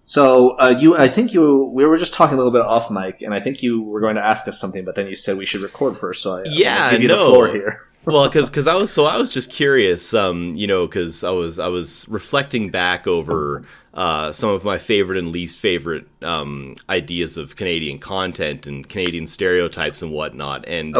So we were just talking a little bit off mic, and I think you were going to ask us something, but then you said we should record first. So I'll give you the floor here. Well, because I was just curious, because I was reflecting back over some of my favorite and least favorite ideas of Canadian content and Canadian stereotypes and whatnot. And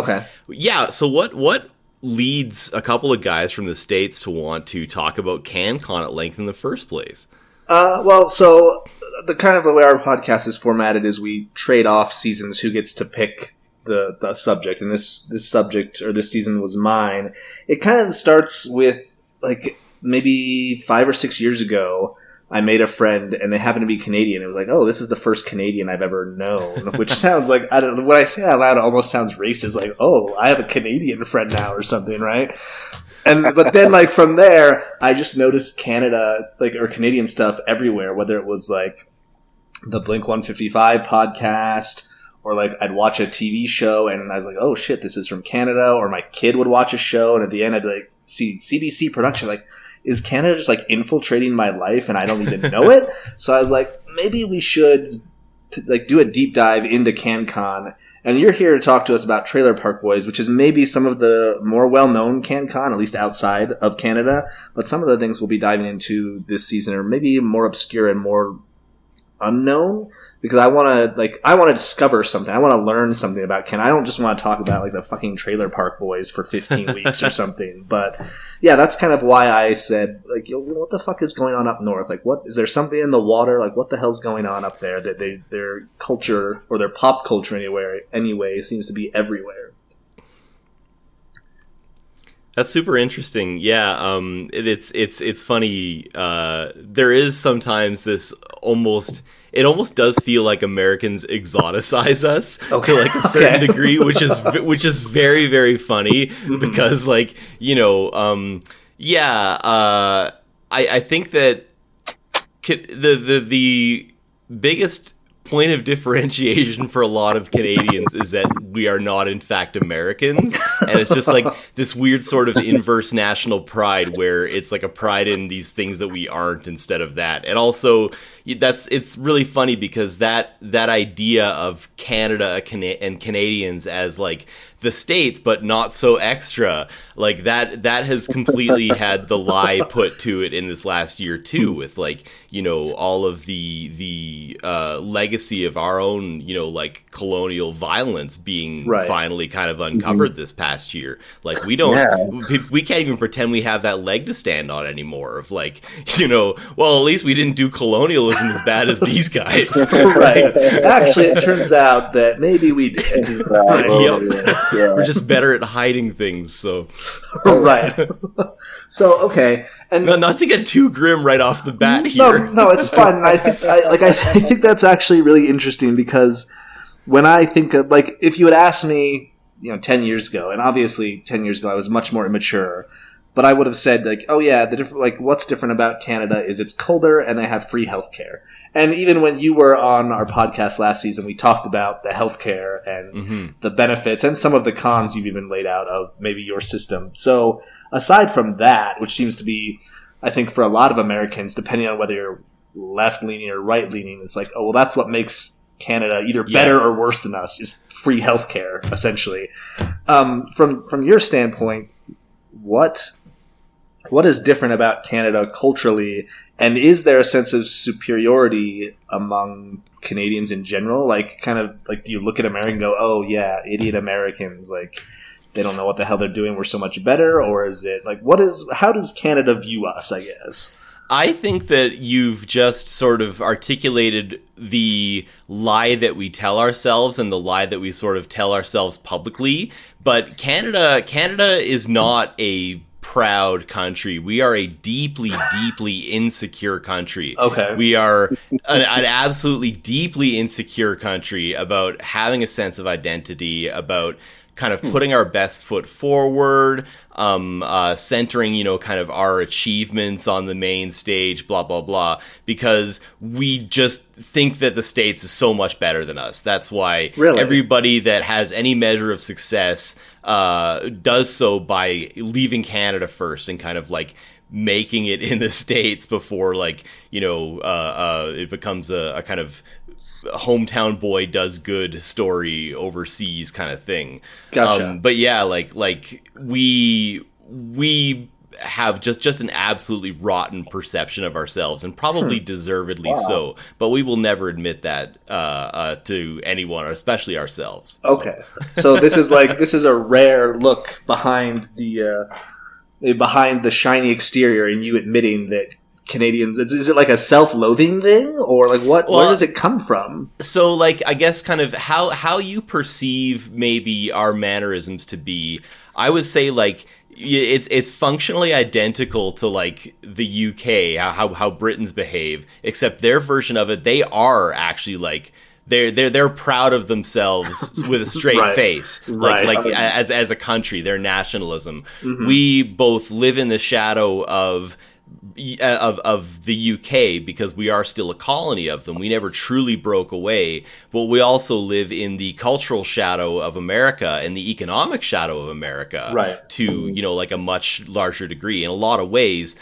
yeah, so what leads a couple of guys from the States to want to talk about CanCon at length in the first place? Well, so the kind of the way our podcast is formatted is we trade off seasons who gets to pick the subject, and this subject or this season was mine. It kind of starts with like maybe 5 or 6 years ago. I made a friend, and they happened to be Canadian. It was like, oh, this is the first Canadian I've ever known, which sounds like, I don't know, when I say it out loud, it almost sounds racist. Like, oh, I have a Canadian friend now or something, right? But then, like, from there, I just noticed Canada, like, or Canadian stuff everywhere, whether it was like the Blink 155 podcast, or like I'd watch a TV show and I was like, oh shit, this is from Canada. Or my kid would watch a show and at the end I'd be like, see, CBC production, like, is Canada just like infiltrating my life and I don't even know it? So I was like, maybe we should like do a deep dive into CanCon. And you're here to talk to us about Trailer Park Boys, which is maybe some of the more well-known CanCon, at least outside of Canada. But some of the things we'll be diving into this season are maybe more obscure and more unknown, because I want to discover something. I want to learn something about Canada. I don't just want to talk about like the fucking Trailer Park Boys for 15 weeks or something. But yeah, that's kind of why I said, like, what the fuck is going on up north? Like, what is there something in the water? Like, what the hell's going on up there that their culture or their pop culture anyway seems to be everywhere. That's super interesting. Yeah, it's funny. There is sometimes this it almost does feel like Americans exoticize us to like a certain degree, which is very, very funny because like, I think that the biggest point of differentiation for a lot of Canadians is that we are not in fact Americans, and it's just like this weird sort of inverse national pride where it's like a pride in these things that we aren't instead of that. And also it's really funny because that idea of Canada and Canadians as like the States but not so extra, like that has completely had the lie put to it in this last year too, with like, all of the legacy of our own, like colonial violence being finally kind of uncovered this past year. Like we can't even pretend we have that leg to stand on anymore of like, well, at least we didn't do colonialism as bad as these guys. Right. Actually, it turns out that maybe we did. Yeah. We're just better at hiding things, so. Right. So, okay. And not to get too grim right off the bat here. No, it's fun. And I think that's actually really interesting because when I think of, like, if you had asked me, 10 years ago, and obviously 10 years ago I was much more immature, but I would have said, like, oh yeah, what's different about Canada is it's colder and they have free healthcare. And even when you were on our podcast last season, we talked about the healthcare and the benefits and some of the cons you've even laid out of maybe your system. So aside from that, which seems to be, I think, for a lot of Americans, depending on whether you're left-leaning or right-leaning, it's like, oh, well, that's what makes Canada either better or worse than us, is free healthcare, essentially. From your standpoint, what is different about Canada culturally, and is there a sense of superiority among Canadians in general? Like, kind of, like, do you look at America and go, oh yeah, idiot Americans, like, they don't know what the hell they're doing, we're so much better? Or is it, like, how does Canada view us, I guess? I think that you've just sort of articulated the lie that we tell ourselves and the lie that we sort of tell ourselves publicly. But Canada is not a proud country. We are a deeply, deeply insecure country. Okay. We are an absolutely deeply insecure country about having a sense of identity, about kind of putting our best foot forward, centering, you know, kind of our achievements on the main stage, blah, blah, blah, because we just think that the States is so much better than us. That's why everybody that has any measure of success does so by leaving Canada first and kind of like making it in the States before, like, you know, it becomes a kind of hometown boy does good story overseas kind of thing. Gotcha. But yeah, like we have just an absolutely rotten perception of ourselves, and probably deservedly so. But we will never admit that to anyone, especially ourselves. Okay, so this is a rare look behind the shiny exterior, and you admitting that Canadians, is it like a self-loathing thing, or like where does it come from? So, like, I guess kind of how you perceive maybe our mannerisms to be, I would say, like, it's functionally identical to like the UK, how Britons behave, except their version of it, they are actually like they're proud of themselves with a straight face, like as a country, their nationalism. We both live in the shadow of the UK because we are still a colony of them. We never truly broke away, but we also live in the cultural shadow of America and the economic shadow of America, to, you know, like a much larger degree. In a lot of ways,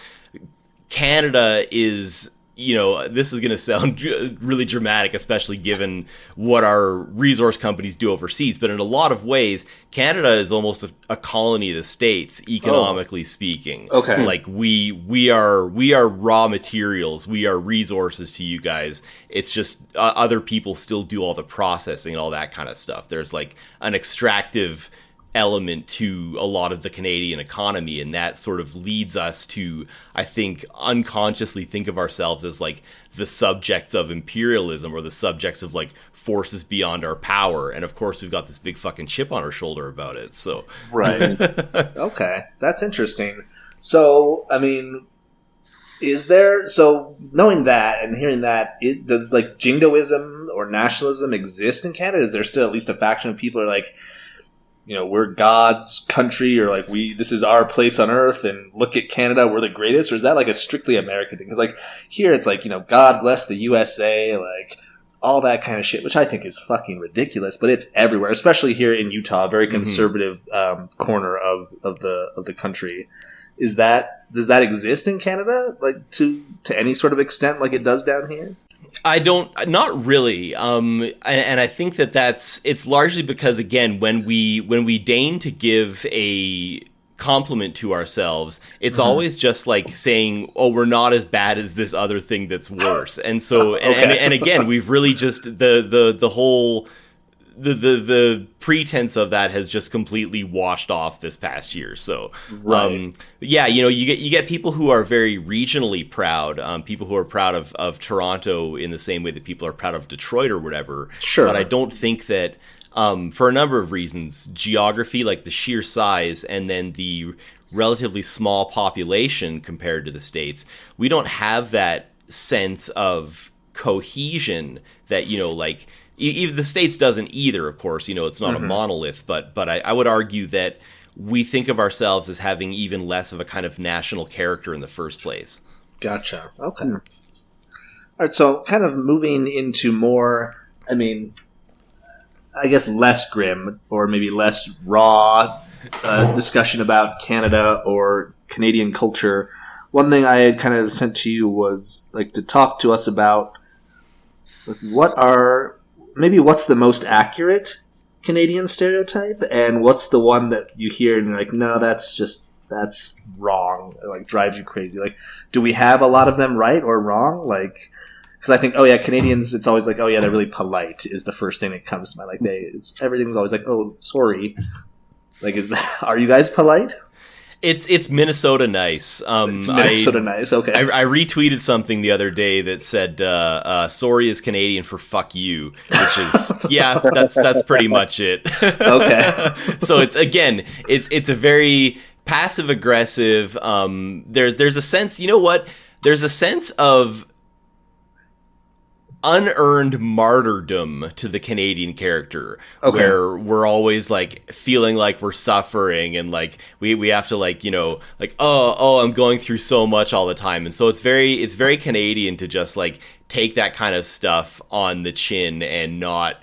Canada is, you know, this is going to sound really dramatic, especially given what our resource companies do overseas. But in a lot of ways, Canada is almost a colony of the States, economically speaking. Okay, like we are raw materials, we are resources to you guys. It's just other people still do all the processing and all that kind of stuff. There's like an extractive element to a lot of the Canadian economy, and that sort of leads us to, I think, unconsciously think of ourselves as like the subjects of imperialism, or the subjects of like forces beyond our power. And of course we've got this big fucking chip on our shoulder about it. So Okay, that's interesting. So I mean, is there, so knowing that and hearing that, does like jingoism or nationalism exist in Canada? Is there still at least a faction of people who are like, you know, we're God's country, or like this is our place on earth, and look at Canada, we're the greatest? Or is that like a strictly American thing? Because like here it's like, you know, God bless the USA, like all that kind of shit, which I think is fucking ridiculous, but it's everywhere, especially here in Utah, a very conservative corner of the country. Does that exist in Canada, like to any sort of extent like it does down here? Not really. And I think it's largely because, again, when we deign to give a compliment to ourselves, it's always just like saying, oh, we're not as bad as this other thing that's worse. And so, and again, we've really just, the whole, the pretense of that has just completely washed off this past year. So, yeah, you know, you get people who are very regionally proud, people who are proud of Toronto in the same way that people are proud of Detroit or whatever. Sure. But I don't think that, for a number of reasons, geography, like the sheer size, and then the relatively small population compared to the States, we don't have that sense of cohesion that, you know, like, even the States doesn't either, of course. You know, it's not a monolith, but I would argue that we think of ourselves as having even less of a kind of national character in the first place. Gotcha. Okay. All right, so kind of moving into more, I mean, I guess less grim or maybe less raw discussion about Canada or Canadian culture. One thing I had kind of sent to you was like to talk to us about what's the most accurate Canadian stereotype, and what's the one that you hear and you're like, no, that's wrong. It like drives you crazy. Like, do we have a lot of them right or wrong? Like, because I think, oh yeah, Canadians, it's always like, oh yeah, they're really polite is the first thing that comes to mind. Like everything's always like, oh, sorry. Like, are you guys polite? It's Minnesota nice. It's Minnesota nice. Okay. I retweeted something the other day that said, "Sorry is Canadian for fuck you," which is that's pretty much it. Okay. So it's a very passive aggressive. There's a sense. You know what? There's a sense of unearned martyrdom to the Canadian character, where we're always like feeling like we're suffering, and like we have to like, you know, like oh I'm going through so much all the time. And so it's very Canadian to just like take that kind of stuff on the chin and not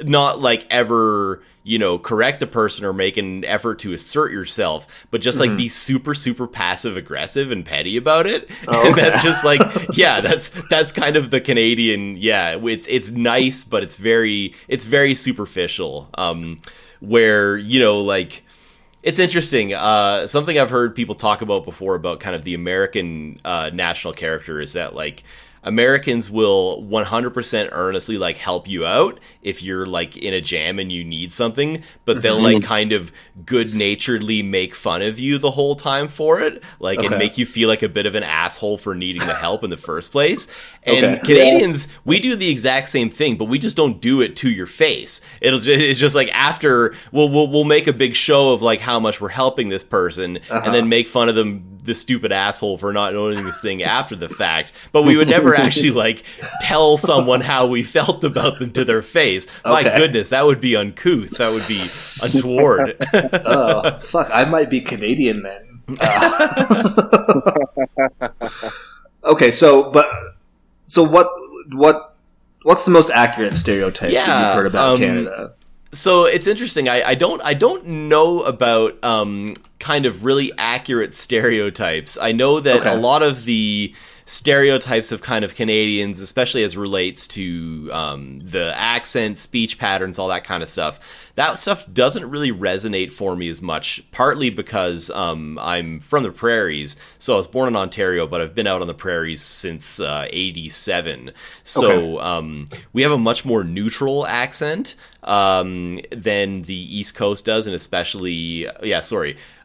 like ever, you know, correct a person or make an effort to assert yourself, but just like be super, super passive aggressive and petty about it. And that's just like, yeah, that's kind of the Canadian. Yeah. It's nice, but it's very superficial. Where, you know, like, it's interesting. Something I've heard people talk about before about kind of the American national character is that like, Americans will 100% earnestly like help you out if you're like in a jam and you need something, but they'll like kind of good-naturedly make fun of you the whole time for it, like and make you feel like a bit of an asshole for needing the help in the first place. And Canadians, we do the exact same thing, but we just don't do it to your face. It's just like after we'll make a big show of like how much we're helping this person, and then make fun of them, the stupid asshole, for not knowing this thing after the fact. But we would never actually like tell someone how we felt about them to their face. My goodness, that would be uncouth. That would be untoward. Oh, fuck, I might be Canadian then. Okay, so what's the most accurate stereotype that you've heard about Canada? So it's interesting. I don't know about kind of really accurate stereotypes. I know that a lot of the stereotypes of kind of Canadians, especially as relates to the accent, speech patterns, all that kind of stuff, that stuff doesn't really resonate for me as much, partly because I'm from the prairies. So I was born in Ontario, but I've been out on the prairies since 87. So we have a much more neutral accent than the East Coast does, and especially,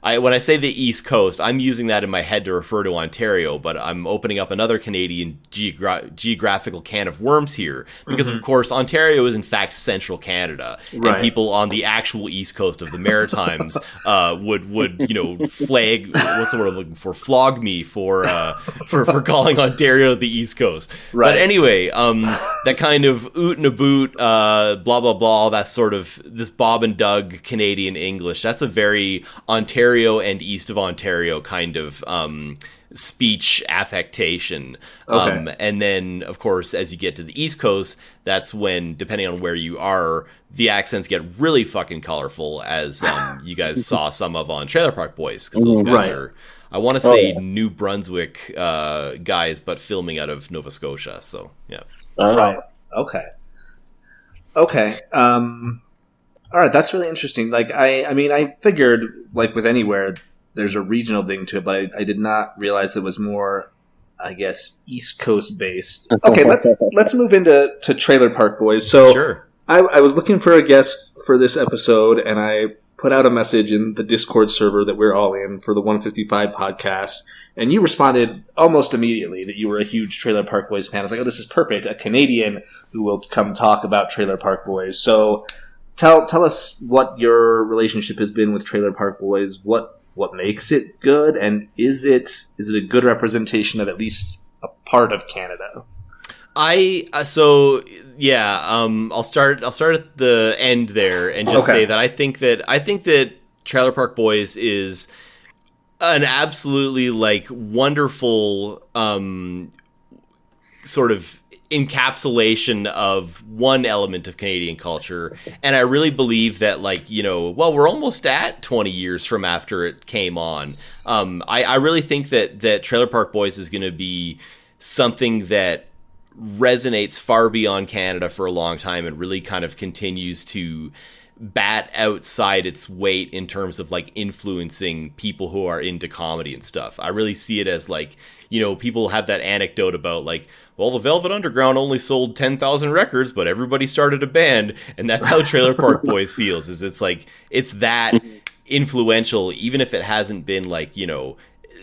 when I say the East Coast, I'm using that in my head to refer to Ontario, but I'm opening up another Canadian geographical can of worms here, because of course Ontario is in fact central Canada, and people on the actual East Coast of the Maritimes would you know, flag, what's the word I'm looking for, flog me for calling Ontario the East Coast. But anyway, that kind of oot and a boot, blah blah blah, that sort of this Bob and Doug Canadian English, that's a very Ontario and east of Ontario kind of speech affectation. And then, of course, as you get to the East Coast, that's when, depending on where you are, the accents get really fucking colorful, as you guys saw some of on Trailer Park Boys, because those guys are, I want to say, New Brunswick guys, but filming out of Nova Scotia. So, yeah. Okay. All right, that's really interesting. Like, I mean, I figured, like, with anywhere, there's a regional thing to it, but I did not realize it was more, I guess, East Coast based. Okay, let's move into Trailer Park Boys. So, I was looking for a guest for this episode, and I put out a message in the Discord server that we're all in for the 155 podcast, and you responded almost immediately that you were a huge Trailer Park Boys fan. I was like, oh, this is perfect, a Canadian who will come talk about Trailer Park Boys. So, Tell us what your relationship has been with Trailer Park Boys. What makes it good, and is it a good representation of at least a part of Canada? I'll start at the end there and just say that I think that Trailer Park Boys is an absolutely like wonderful sort of encapsulation of one element of Canadian culture, and I really believe that, like, you know, well, we're almost at 20 years from after it came on. I really think that Trailer Park Boys is going to be something that resonates far beyond Canada for a long time, and really kind of continues to bat outside its weight in terms of like influencing people who are into comedy and stuff. I really see it as like, you know, people have that anecdote about like, well, the Velvet Underground only sold 10,000 records, but everybody started a band, and that's how Trailer Park Boys feels. Is it's like, it's that influential, even if it hasn't been like, you know,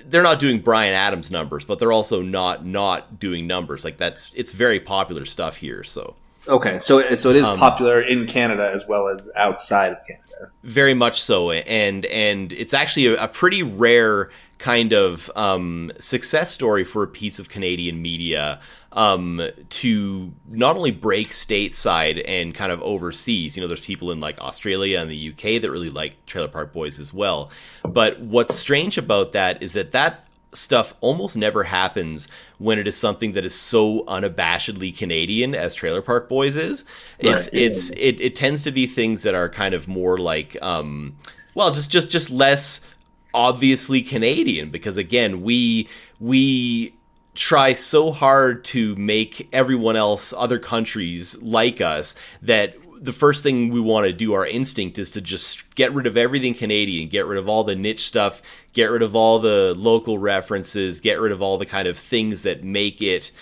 they're not doing Bryan Adams numbers, but they're also not doing numbers. Like, it's very popular stuff here. So Okay, so it is popular in Canada as well as outside of Canada. Very much so, and it's actually a pretty rare kind of success story for a piece of Canadian media to not only break stateside and kind of overseas. You know, there's people in like Australia and the UK that really like Trailer Park Boys as well. But what's strange about that is that stuff almost never happens when it is something that is so unabashedly Canadian as Trailer Park Boys is. It tends to be things that are kind of more like just less obviously Canadian, because again we try so hard to make everyone else, other countries, like us, that the first thing we want to do, our instinct, is to just get rid of everything Canadian, get rid of all the niche stuff, get rid of all the local references, get rid of all the kind of things that make it,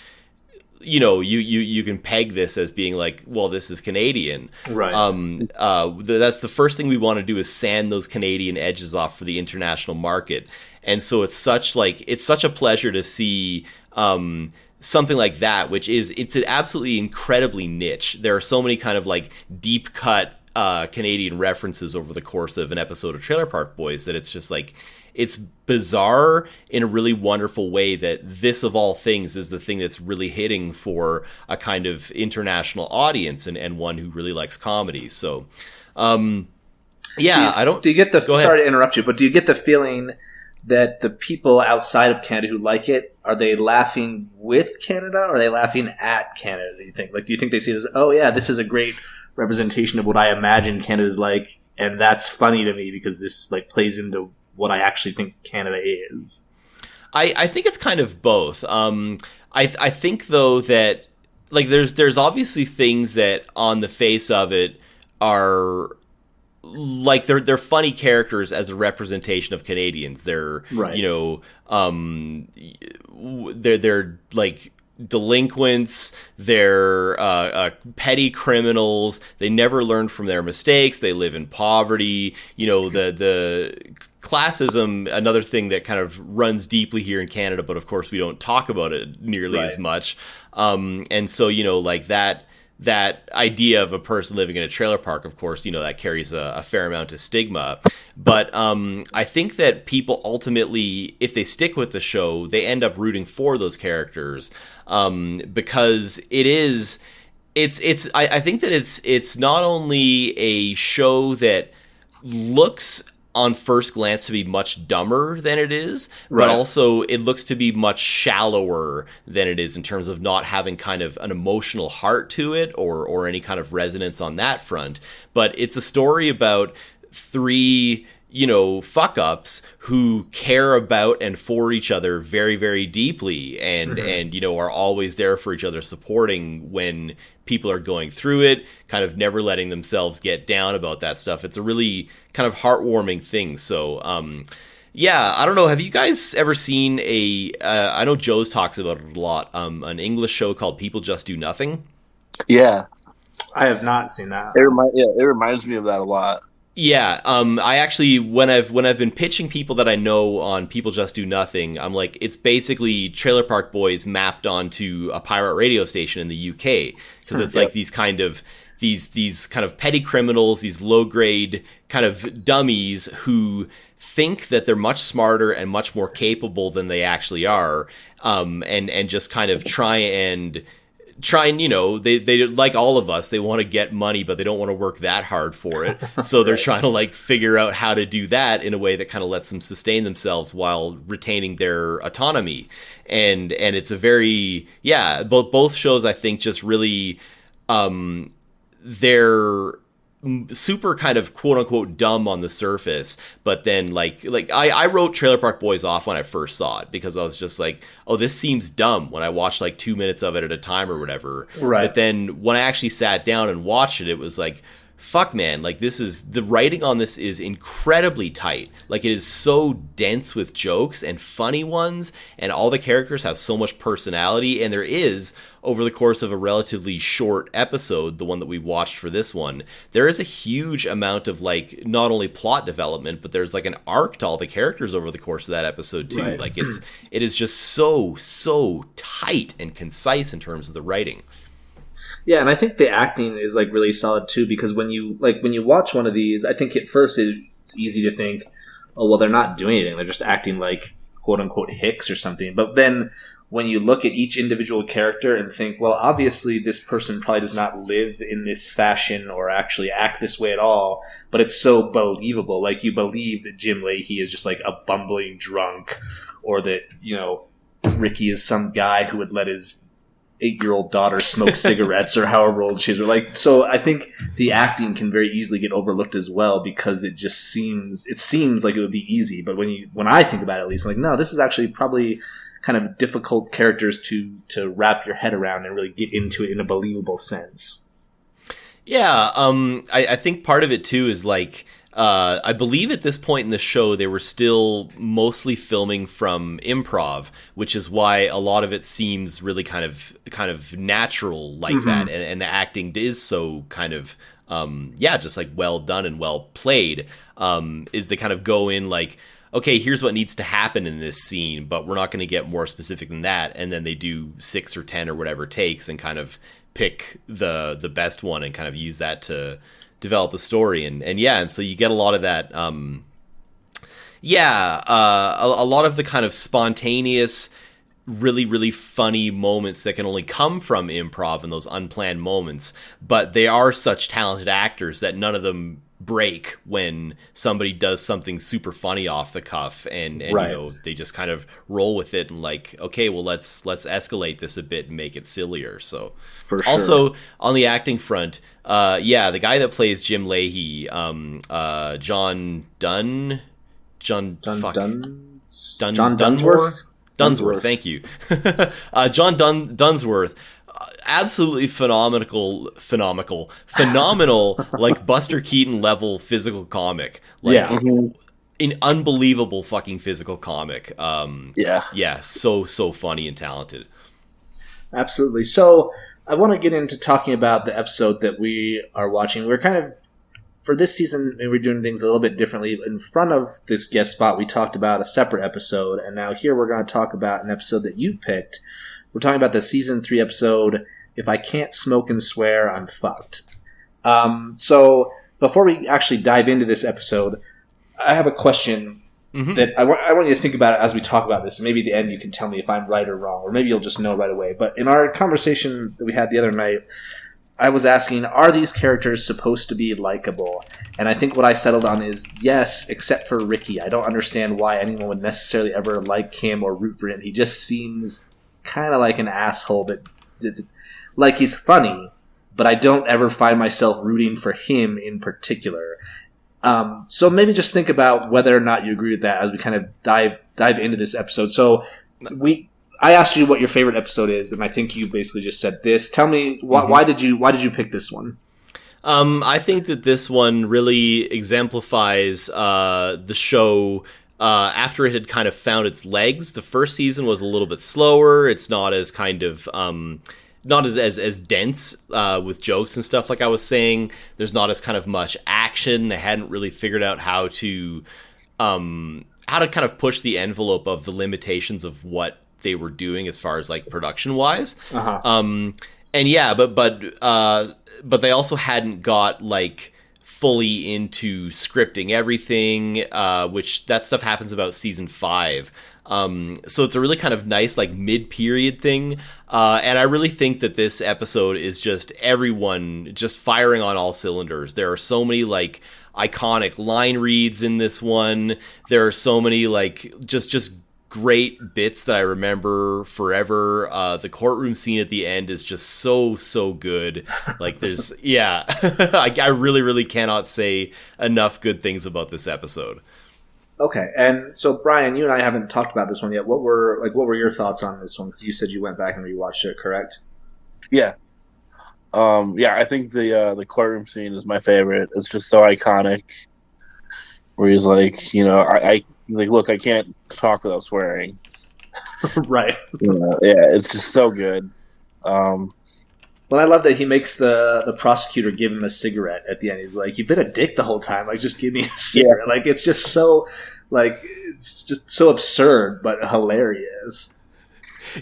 you know, you can peg this as being like, well, this is Canadian. Right. That's the first thing we want to do, is sand those Canadian edges off for the international market. And so it's such a pleasure to see something like that, which it's absolutely incredibly niche. There are so many kind of like deep cut Canadian references over the course of an episode of Trailer Park Boys that it's just like, it's bizarre in a really wonderful way that this of all things is the thing that's really hitting for a kind of international audience and one who really likes comedy. So sorry to interrupt you, but do you get the feeling that the people outside of Canada who like it, are they laughing with Canada, or are they laughing at Canada, do you think? Like, do you think they see this, oh yeah, this is a great representation of what I imagine Canada's like, and that's funny to me because this like plays into what I actually think Canada is? I think it's kind of both. I think though that like there's obviously things that on the face of it are like they're funny characters as a representation of Canadians. They're right. You know, they're like delinquents, they're petty criminals, they never learn from their mistakes, they live in poverty. You know, the classism, another thing that kind of runs deeply here in Canada, but of course we don't talk about it nearly as much. And so, you know, like that idea of a person living in a trailer park, of course, you know, that carries a fair amount of stigma. But I think that people ultimately, if they stick with the show, they end up rooting for those characters because I think that it's not only a show that looks on first glance to be much dumber than it is, but also it looks to be much shallower than it is in terms of not having kind of an emotional heart to it or any kind of resonance on that front. But it's a story about three, you know, fuck-ups who care about and for each other very, very deeply and you know, are always there for each other, supporting when people are going through it, kind of never letting themselves get down about that stuff. It's a really kind of heartwarming thing. So, I don't know. Have you guys ever seen I know Joe's talks about it a lot, an English show called People Just Do Nothing? Yeah. I have not seen that. It reminds me of that a lot. Yeah, I actually, when I've been pitching people that I know on People Just Do Nothing, I'm like, it's basically Trailer Park Boys mapped onto a pirate radio station in the UK, because it's like these kind of petty criminals, these low grade kind of dummies who think that they're much smarter and much more capable than they actually are, and just kind of try and you know, they like all of us, they want to get money, but they don't want to work that hard for it. So they're trying to like figure out how to do that in a way that kind of lets them sustain themselves while retaining their autonomy. And it's a very, both shows, I think, just really, they're super kind of quote unquote dumb on the surface, but then like I wrote Trailer Park Boys off when I first saw it because I was just like, oh, this seems dumb when I watched like 2 minutes of it at a time or whatever. Right. But then when I actually sat down and watched it, it was like, fuck, man, like the writing on this is incredibly tight. Like, it is so dense with jokes and funny ones, and all the characters have so much personality, and there is, over the course of a relatively short episode, the one that we watched for this one, there is a huge amount of like not only plot development, but there's like an arc to all the characters over the course of that episode too. Right. Like it is just so tight and concise in terms of the writing. Yeah, and I think the acting is like really solid too, because when you watch one of these, I think at first it's easy to think, oh well, they're not doing anything; they're just acting like quote unquote hicks or something. But then when you look at each individual character and think, well, obviously this person probably does not live in this fashion or actually act this way at all, but it's so believable. Like, you believe that Jim Leahy is just like a bumbling drunk, or that, you know, Ricky is some guy who would let his 8-year-old daughter smoke cigarettes or however old she is. Or like, so I think the acting can very easily get overlooked as well, because it seems like it would be easy. But when I think about it, at least, I'm like, no, this is actually probably kind of difficult characters to wrap your head around and really get into it in a believable sense. Yeah, I think part of it too is like, I believe at this point in the show they were still mostly filming from improv, which is why a lot of it seems really kind of natural like that, and the acting is so kind of just like well done and well played. Is they kind of go in like, okay, here's what needs to happen in this scene, but we're not going to get more specific than that. And then they do 6 or 10 or whatever it takes and kind of pick the best one and kind of use that to develop the story. And so you get a lot of that. A lot of the kind of spontaneous, really, really funny moments that can only come from improv and those unplanned moments. But they are such talented actors that none of them break when somebody does something super funny off the cuff, and right. You know, they just kind of roll with it and like, okay, well, let's escalate this a bit and make it sillier. So for sure. Also on the acting front, the guy that plays Jim Leahy, John Dunsworth, thank you. John Dunsworth, absolutely phenomenal, like Buster Keaton level physical comic, like an unbelievable fucking physical comic. So funny and talented. Absolutely. So I want to get into talking about the episode that we are watching. We're kind of, for this season, we're doing things a little bit differently. In front of this guest spot, we talked about a separate episode, and now here we're going to talk about an episode that you've picked. We're talking about the season 3 episode, If I Can't Smoke and Swear, I'm Fucked. So before we actually dive into this episode, I have a question that I want you to think about it as we talk about this. Maybe at the end you can tell me if I'm right or wrong, or maybe you'll just know right away. But in our conversation that we had the other night, I was asking, are these characters supposed to be likable? And I think what I settled on is yes, except for Ricky. I don't understand why anyone would necessarily ever like him or root for him. He just seems kind of like an asshole that like, he's funny, but I don't ever find myself rooting for him in particular. So maybe just think about whether or not you agree with that as we kind of dive into this episode. So I asked you what your favorite episode is, and I think you basically just said this. Tell me why did you pick this one? I think that this one really exemplifies the show. After it had kind of found its legs. The first season was a little bit slower. It's not as kind of not as dense with jokes and stuff like I was saying. There's not as kind of much action. They hadn't really figured out how to kind of push the envelope of the limitations of what they were doing as far as like production wise. But they also hadn't got like fully into scripting everything, which that stuff happens about season 5. So it's a really kind of nice like mid-period thing, and I really think that this episode is just everyone just firing on all cylinders. There are so many like iconic line reads in this one. There are so many like just great bits that I remember forever. The courtroom scene at the end is just so good. Like there's I really cannot say enough good things about this episode. Okay, and so Brian, you and I haven't talked about this one yet. What were your thoughts on this one? Because you said you went back and rewatched it, correct? Yeah. I think the courtroom scene is my favorite. It's just so iconic. Where he's like, you know, he's like, look, I can't talk without swearing. Right. It's just so good. Well, I love that he makes the prosecutor give him a cigarette at the end. He's like, "You've been a dick the whole time. Like, just give me a cigarette." Yeah. Like, it's just so absurd, but hilarious.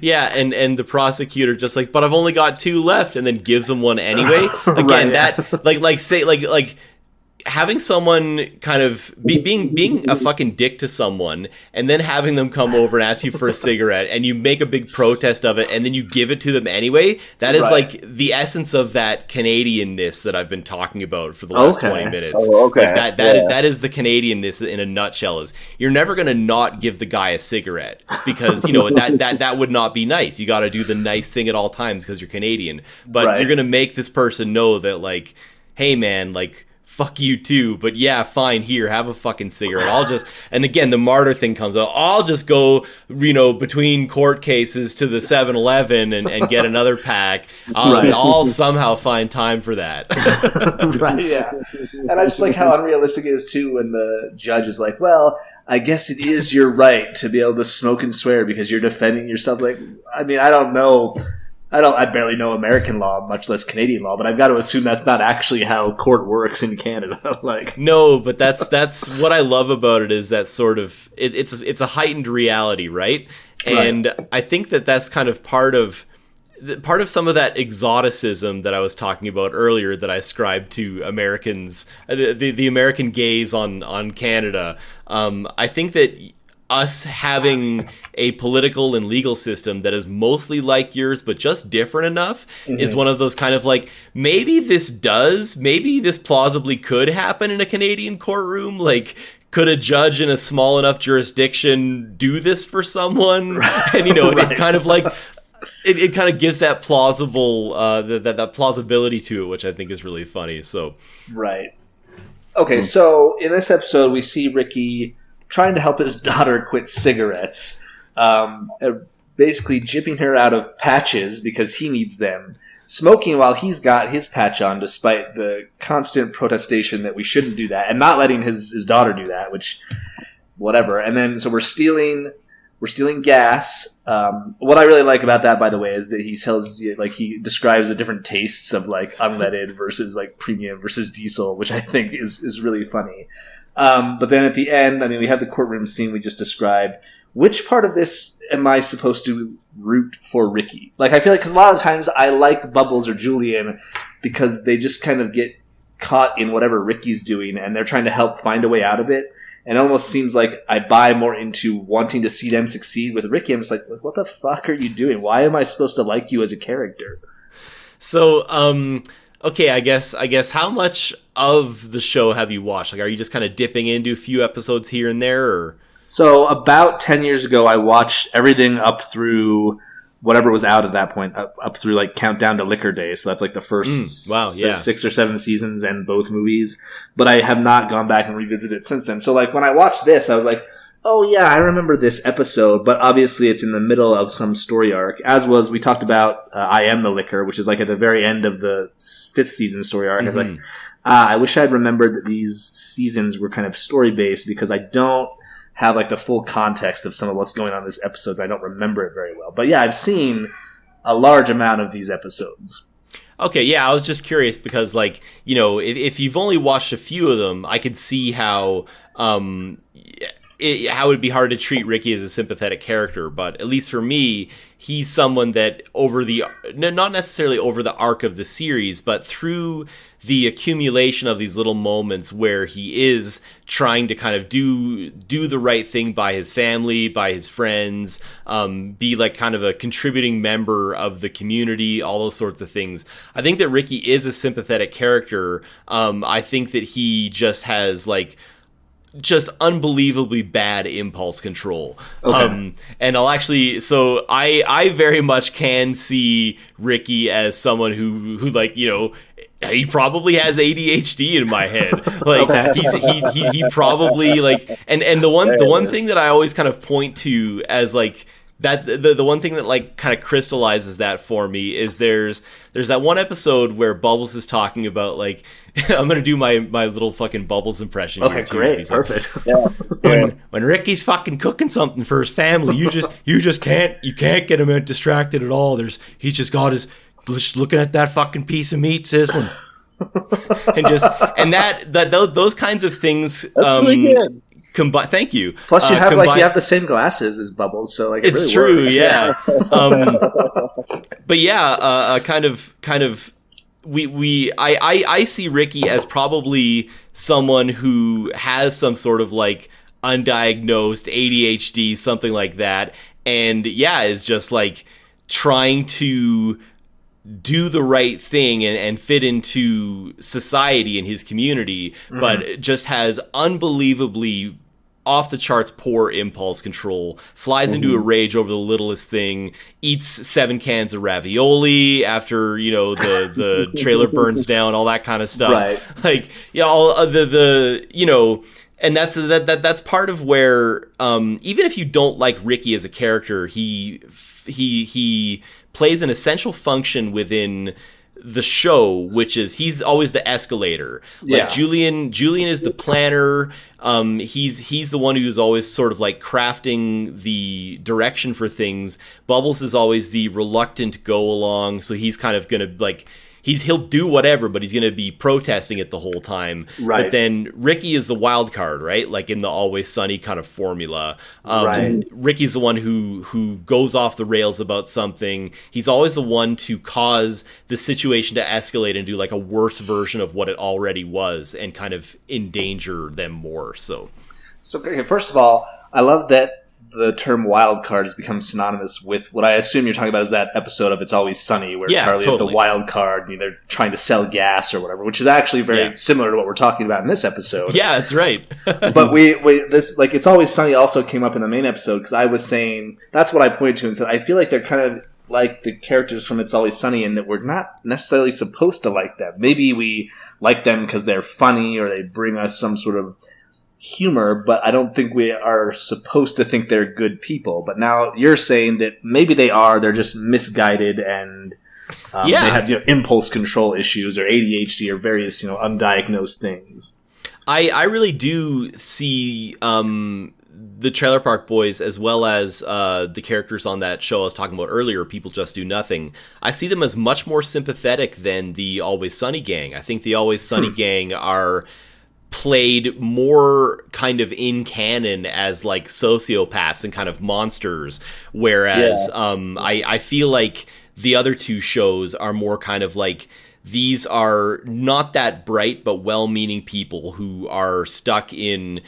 Yeah, and the prosecutor just like, but I've only got 2 left, and then gives him one anyway. Again, Right, yeah. that like having someone kind of being a fucking dick to someone, and then having them come over and ask you for a cigarette, and you make a big protest of it, and then you give it to them anyway. That is like the essence of that Canadianness that I've been talking about for the last 20 minutes. Oh, okay. Like that is the Canadianness in a nutshell. Is you're never gonna not give the guy a cigarette, because you know that would not be nice. You got to do the nice thing at all times because you're Canadian. But you're gonna make this person know that, like, hey man, like, fuck you too, but yeah, fine, here, have a fucking cigarette. I'll just, and again, the martyr thing comes up. I'll just go, you know, between court cases to the 7-Eleven and get another pack. I'll somehow find time for that. Right, yeah. And I just like how unrealistic it is too when the judge is like, well, I guess it is your right to be able to smoke and swear because you're defending yourself. Like, I mean, I don't know. I barely know American law, much less Canadian law, but I've got to assume that's not actually how court works in Canada. Like, no, but that's what I love about it, is that sort of it's a heightened reality, right? And I think that's kind of part of some of that exoticism that I was talking about earlier, that I ascribe to Americans, the American gaze on Canada. I think that us having a political and legal system that is mostly like yours but just different enough is one of those kind of like, maybe this plausibly could happen in a Canadian courtroom. Like, could a judge in a small enough jurisdiction do this for someone? And you know, it kind of like it kind of gives that plausible that plausibility to it, which I think is really funny. So Okay, so in this episode we see Ricky trying to help his daughter quit cigarettes, basically jipping her out of patches because he needs them, smoking while he's got his patch on despite the constant protestation that we shouldn't do that, and not letting his daughter do that, which, whatever. And then, so we're stealing gas. What I really like about that, by the way, is that he tells you, like, he describes the different tastes of, like, unleaded versus, like, premium versus diesel, which I think is really funny. But then at the end, I mean, we have the courtroom scene we just described. Which part of this am I supposed to root for Ricky? Like, I feel like, because a lot of times I like Bubbles or Julian because they just kind of get caught in whatever Ricky's doing and they're trying to help find a way out of it. And it almost seems like I buy more into wanting to see them succeed. With Ricky, I'm just like, what the fuck are you doing? Why am I supposed to like you as a character? So, okay, I guess how much of the show have you watched? Like, are you just kind of dipping into a few episodes here and there, or? So about 10 years ago, I watched everything up through whatever was out at that point, up through like Countdown to Liquor Day. So that's like the first 6 or 7 seasons and both movies. But I have not gone back and revisited it since then. So like when I watched this, I was like, oh yeah, I remember this episode. But obviously it's in the middle of some story arc. As was, we talked about I Am the Liquor, which is like at the very end of the 5th season story arc. I was like, I wish I'd remembered that these seasons were kind of story-based, because I don't have like the full context of some of what's going on in these episodes. I don't remember it very well. But yeah, I've seen a large amount of these episodes. Okay, yeah, I was just curious because, like, you know, if you've only watched a few of them, I could see how it would be hard to treat Ricky as a sympathetic character. But at least for me, he's someone that not necessarily over the arc of the series, but through the accumulation of these little moments where he is trying to kind of do the right thing by his family, by his friends, be like kind of a contributing member of the community, all those sorts of things. I think that Ricky is a sympathetic character. I think that he just has like just unbelievably bad impulse control. Okay. And I'll actually, so I very much can see Ricky as someone who like, you know, he probably has ADHD in my head. Like he probably like, and the one thing that I always kind of point to as like that the one thing that like kind of crystallizes that for me is there's that one episode where Bubbles is talking about like I'm gonna do my little fucking Bubbles impression. Okay, here too. Great, He's perfect. Like, when Ricky's fucking cooking something for his family, you just can't get him distracted at all. He's just got his just looking at that fucking piece of meat sizzling. and those kinds of things really good. Thank you. Plus, you have you have the same glasses as Bubbles, so like it's really true, works. yeah. But yeah, kind of. I see Ricky as probably someone who has some sort of like undiagnosed ADHD, something like that, and is just like trying to do the right thing and fit into society and his community, but just has unbelievably off the charts poor impulse control, flies into a rage over the littlest thing, eats 7 cans of ravioli after, the trailer burns down, all that kind of stuff. Right. Like, all and that's part of where, even if you don't like Ricky as a character, he plays an essential function within the show, which is he's always the escalator. Like Julian is the planner. He's the one who's always sort of like crafting the direction for things. Bubbles is always the reluctant go along, so he's kind of gonna like he'll do whatever, but he's going to be protesting it the whole time. Right. But then Ricky is the wild card, right? Like in the Always Sunny kind of formula. Right. Ricky's the one who goes off the rails about something. He's always the one to cause the situation to escalate and do like a worse version of what it already was and kind of endanger them more. So okay, first of all, I love that the term wild card has become synonymous with what I assume you're talking about is that episode of It's Always Sunny where Charlie is the wild card and they're trying to sell gas or whatever, which is actually very similar to what we're talking about in this episode. Yeah, that's right. But this like It's Always Sunny also came up in the main episode because I was saying that's what I pointed to and said I feel like they're kind of like the characters from It's Always Sunny in that we're not necessarily supposed to like them. Maybe we like them because they're funny or they bring us some sort of humor, but I don't think we are supposed to think they're good people. But now you're saying that maybe they are, they're just misguided and they have impulse control issues or ADHD or various undiagnosed things. I really do see the Trailer Park Boys as well as the characters on that show I was talking about earlier, People Just Do Nothing. I see them as much more sympathetic than the Always Sunny gang. I think the Always Sunny gang are played more kind of in canon as like sociopaths and kind of monsters, whereas I feel like the other two shows are more kind of like these are not that bright but well-meaning people who are stuck in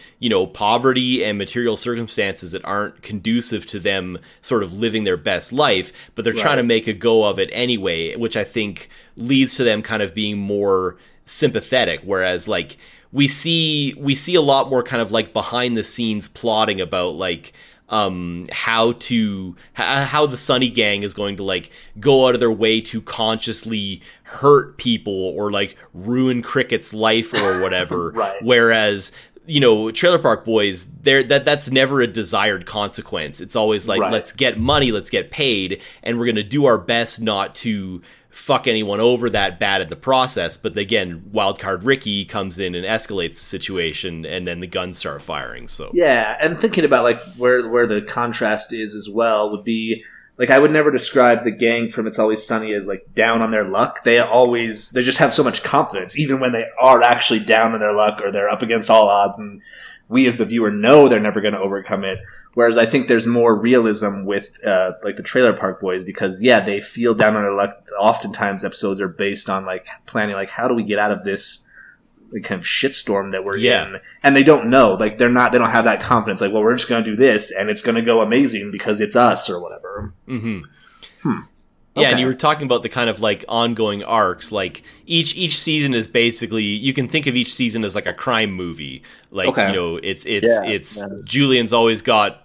poverty and material circumstances that aren't conducive to them sort of living their best life, but they're trying to make a go of it anyway, which I think leads to them kind of being more sympathetic, whereas like we see a lot more kind of like behind the scenes plotting about like how the Sunny gang is going to like go out of their way to consciously hurt people or like ruin Cricket's life or whatever. Whereas Trailer Park Boys, that's never a desired consequence. It's always like let's get money, let's get paid, and we're going to do our best not to fuck anyone over that bad at the process. But again, wildcard Ricky comes in and escalates the situation, and then the guns start firing. So and thinking about like where the contrast is as well would be like I would never describe the gang from It's Always Sunny as like down on their luck. They just have so much confidence, even when they are actually down on their luck or they're up against all odds, and we as the viewer know they're never going to overcome it. Whereas I think there's more realism with like the Trailer Park Boys because they feel down on their luck. Oftentimes episodes are based on like planning like how do we get out of this like, kind of shitstorm that we're in, and they don't know, like they don't have that confidence like, well, we're just going to do this and it's going to go amazing because it's us or whatever. Yeah, and you were talking about the kind of like ongoing arcs. Like each season is basically, you can think of each season as like a crime movie. Like it's Julian's always got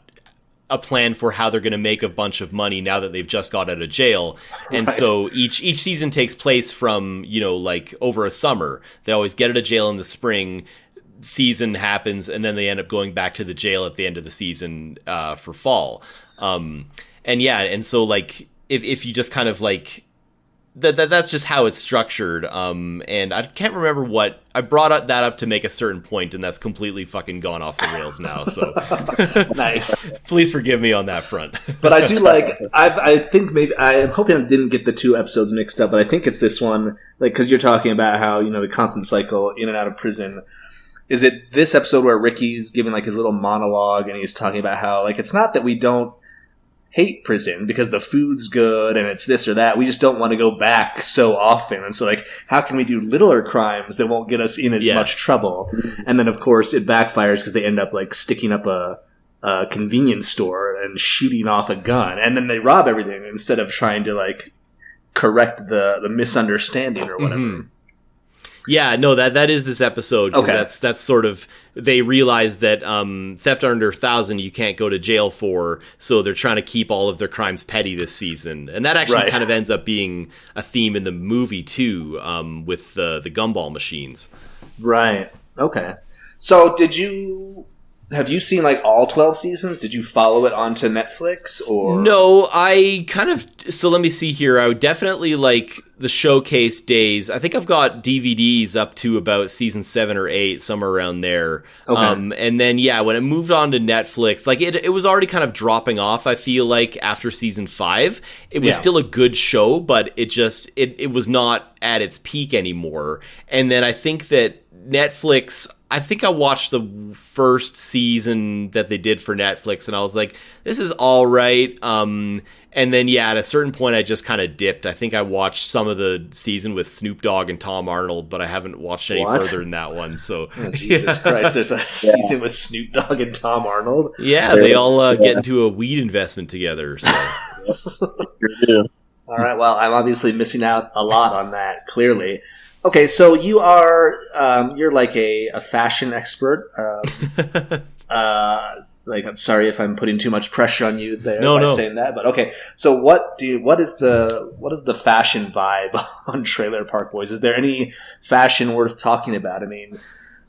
a plan for how they're going to make a bunch of money now that they've just got out of jail. And so each season takes place from, like over a summer. They always get out of jail in the spring, season happens, and then they end up going back to the jail at the end of the season for fall. And so like if you just kind of like that's just how it's structured. And I can't remember what I brought that up to make a certain point, and that's completely fucking gone off the rails now. So nice. Please forgive me on that front. But I do like. I think maybe I'm hoping I didn't get the two episodes mixed up, but I think it's this one. Like because you're talking about how the constant cycle in and out of prison. is it this episode where Ricky's giving like his little monologue and he's talking about how like it's not that we don't hate prison because the food's good and it's this or that. We just don't want to go back so often. And so like, how can we do littler crimes that won't get us in as much trouble? And then of course it backfires because they end up like sticking up a convenience store and shooting off a gun. And then they rob everything instead of trying to like correct the misunderstanding or whatever. Yeah, no, that is this episode, because that's sort of, they realize that theft under 1,000 you can't go to jail for, so they're trying to keep all of their crimes petty this season. And that actually kind of ends up being a theme in the movie too, with the gumball machines. Right. Okay. So have you seen like all 12 seasons? Did you follow it onto Netflix or? No, I kind of, so let me see here. I would definitely like the showcase days. I think I've got DVDs up to about season 7 or 8, somewhere around there. Okay. And then, yeah, when it moved on to Netflix, like it was already kind of dropping off, I feel like, after season 5. It was still a good show, but it was not at its peak anymore. And then I think that Netflix, I think I watched the first season that they did for Netflix, and I was like, this is all right. And then, yeah, at a certain point, I just kind of dipped. I think I watched some of the season with Snoop Dogg and Tom Arnold, but I haven't watched any further than that one. So, Jesus Christ, there's a season with Snoop Dogg and Tom Arnold? Yeah, they all get into a weed investment together. So. All right, well, I'm obviously missing out a lot on that, clearly. Okay, so you are you're like a fashion expert. Like, I'm sorry if I'm putting too much pressure on you there by saying that, but okay. So what is the fashion vibe on Trailer Park Boys? Is there any fashion worth talking about? I mean,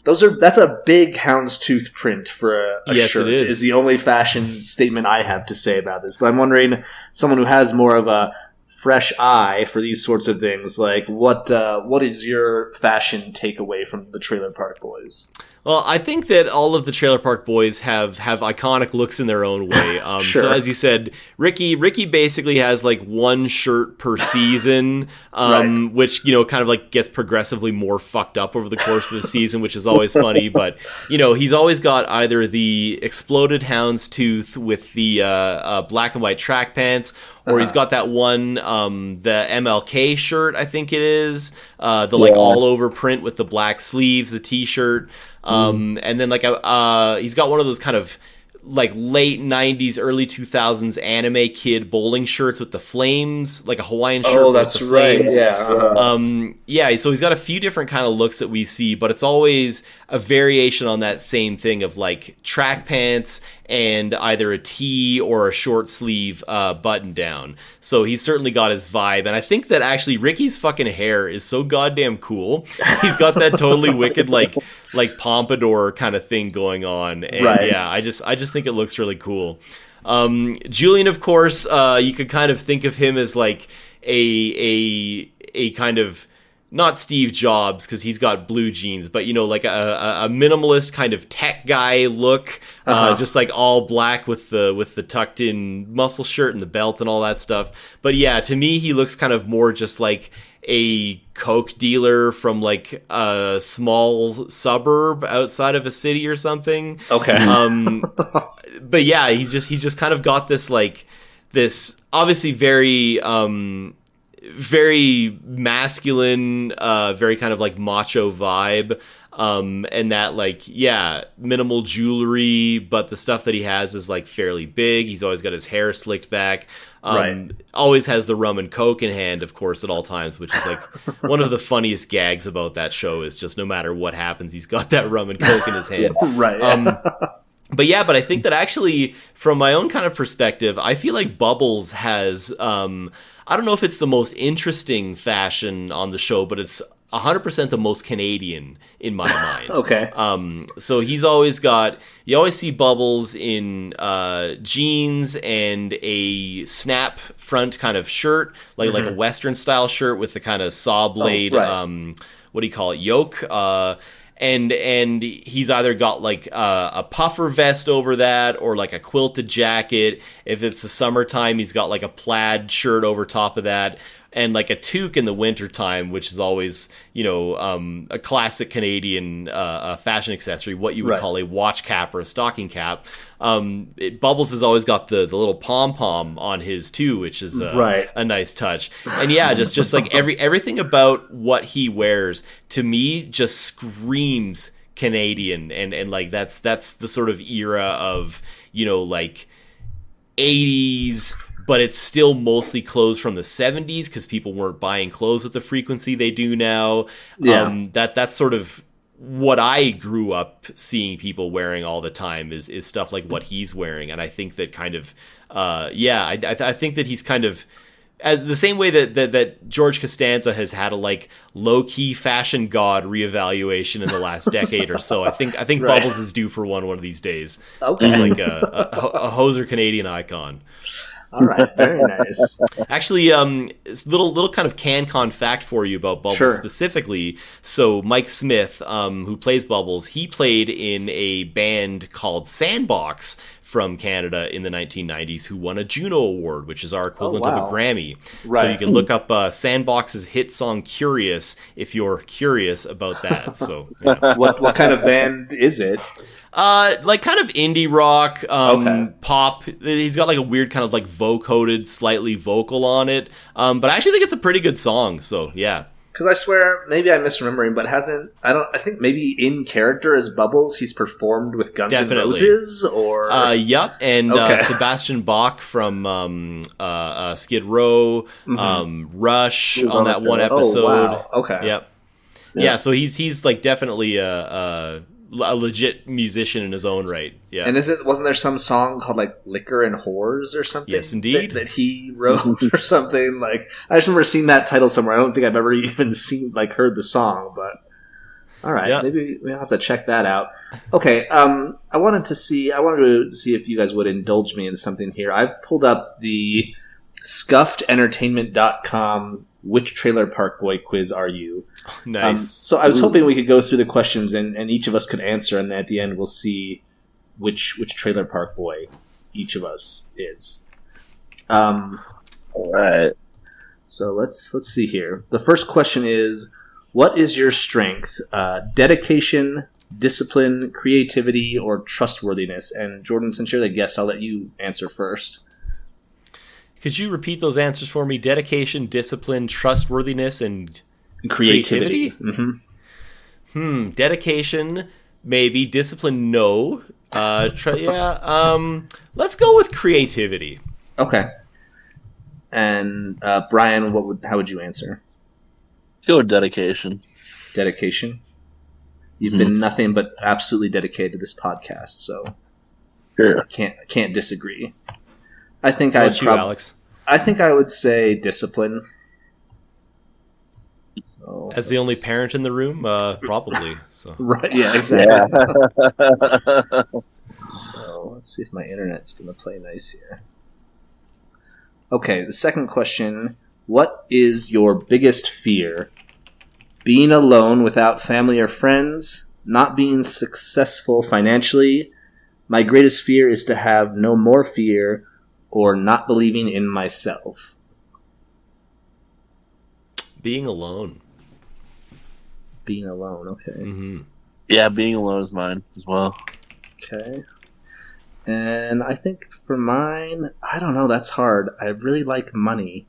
that's a big houndstooth print for a shirt. It is the only fashion statement I have to say about this. But I'm wondering, someone who has more of a fresh eye for these sorts of things, like what is your fashion takeaway from the Trailer Park Boys? Well, I think that all of the Trailer Park Boys have iconic looks in their own way. Sure. So as you said, Ricky basically has like one shirt per season, which, kind of like gets progressively more fucked up over the course of the season, which is always funny. But, he's always got either the exploded houndstooth with the black and white track pants, or he's got that one, the MLK shirt, I think it is, like all over print with the black sleeves, the t-shirt. And then like he's got one of those kind of like late 90s, early 2000s anime kid bowling shirts with the flames, like a Hawaiian shirt. Oh, that's with the flames. Right. Yeah. Yeah. So he's got a few different kind of looks that we see, but it's always a variation on that same thing of like track pants and either a tee or a short sleeve button down. So he's certainly got his vibe. And I think that actually Ricky's fucking hair is so goddamn cool. He's got that totally wicked like pompadour kind of thing going on. And yeah, I just think it looks really cool. Julian, of course, you could kind of think of him as like a kind of, not Steve Jobs because he's got blue jeans, but like a minimalist kind of tech guy look, just like all black with the tucked in muscle shirt and the belt and all that stuff. But yeah, to me, he looks kind of more just like a coke dealer from like a small suburb outside of a city or something. Okay. But yeah, he's just kind of got this like this obviously very masculine, very kind of like macho vibe. And that like, yeah, minimal jewelry, but the stuff that he has is like fairly big. He's always got his hair slicked back. Always has the rum and coke in hand, of course, at all times, which is like one of the funniest gags about that show is just no matter what happens, he's got that rum and coke in his hand. But I think that actually, from my own kind of perspective, I feel like Bubbles has, I don't know if it's the most interesting fashion on the show, but it's 100% the most Canadian in my mind. Okay. So he's always got, you always see Bubbles in jeans and a snap front kind of shirt, like a Western style shirt with the kind of saw blade, what do you call it, yoke, and he's either got like a puffer vest over that or like a quilted jacket. If it's the summertime, he's got like a plaid shirt over top of that. and like a toque in the wintertime, which is always, a classic Canadian fashion accessory, what you would call a watch cap or a stocking cap. Bubbles has always got the little pom-pom on his too, which is a nice touch. And yeah, just like everything about what he wears to me just screams Canadian, and like that's the sort of era of, like 80s, but it's still mostly clothes from the 70s because people weren't buying clothes with the frequency they do now. That's sort of what I grew up seeing people wearing all the time is stuff like what he's wearing. And I think that kind of, I think that he's kind of, as the same way that George Costanza has had a like low key fashion god reevaluation in the last decade or so. I think Bubbles is due for one of these days. Okay. He's like a hoser Canadian icon. All right, very nice. Actually, little kind of CanCon fact for you about Bubbles specifically. So Mike Smith, who plays Bubbles, he played in a band called Sandbox from Canada in the 1990s, who won a Juno Award, which is our equivalent of a Grammy. Right. So you can look up Sandbox's hit song "Curious" if you're curious about that. So yeah. What kind of band is it? Like kind of indie rock, pop. He's got like a weird kind of like vocoded, slightly vocal on it. But I actually think it's a pretty good song. So yeah. Because I swear, maybe I'm misremembering, but I think maybe in character as Bubbles, he's performed with Guns N' Roses, or... Yep, and Sebastian Bach from Skid Row, Rush on that one episode. Oh, wow. Okay. Yep. Yeah, so he's like definitely a legit musician in his own right. Yeah. And wasn't there some song called like Liquor and Whores or something? Yes, indeed. That he wrote or something. Like, I just remember seeing that title somewhere. I don't think I've ever even heard the song, but all right, maybe we'll have to check that out. Okay. I wanted to see if you guys would indulge me in something here. I've pulled up the scuffedentertainment.com "Which trailer park boy quiz are you?" Nice. So I was hoping we could go through the questions and each of us could answer, and at the end we'll see which trailer park boy each of us is. All right. So let's see here. The first question is, what is your strength? Dedication, discipline, creativity, or trustworthiness? And Jordan, since you're the guest, I'll let you answer first. Could you repeat those answers for me? Dedication, discipline, trustworthiness, and creativity? Mm-hmm. Dedication, maybe. Discipline, no. Let's go with creativity. Okay. And Brian, how would you answer? Go with dedication. Dedication? You've been nothing but absolutely dedicated to this podcast, so sure. I can't disagree. I think Alex? I think I would say discipline. So as the only parent in the room, probably. So. Right? Yeah, exactly. Yeah. So let's see if my internet's going to play nice here. Okay, the second question: what is your biggest fear? Being alone without family or friends, not being successful financially. My greatest fear is to have no more fear, or not believing in myself. Being alone. Being alone, okay. Mm-hmm. Yeah, being alone is mine as well. Okay. And I think for mine, I don't know, that's hard. I really like money,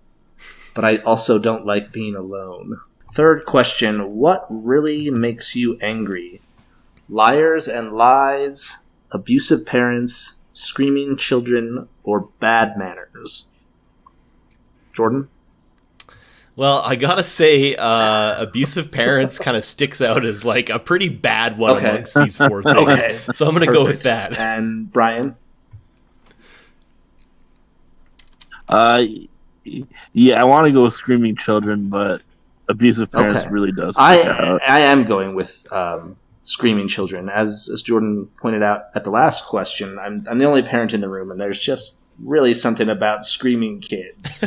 but I also don't like being alone. Third question, what really makes you angry? Liars and lies, abusive parents, screaming children, or bad manners? Jordan? Well, I gotta say, abusive parents kind of sticks out as like a pretty bad one amongst these four things. Okay. So I'm gonna go with that. And Brian? Yeah, I want to go with screaming children, but abusive parents really does stick out. I am going with screaming children. As Jordan pointed out at the last question, I'm the only parent in the room, and there's just really something about screaming kids.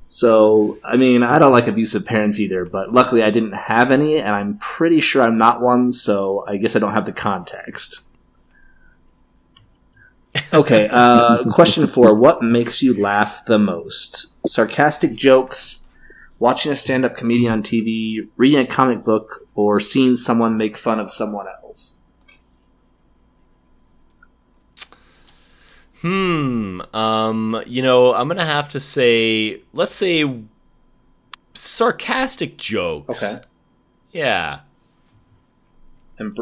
So, I mean, I don't like abusive parents either, but luckily I didn't have any, and I'm pretty sure I'm not one, so I guess I don't have the context. Okay, question 4. What makes you laugh the most? Sarcastic jokes, watching a stand-up comedian on TV, reading a comic book, or seeing someone make fun of someone else? I'm gonna have to say, let's say, sarcastic jokes. Okay. Yeah. And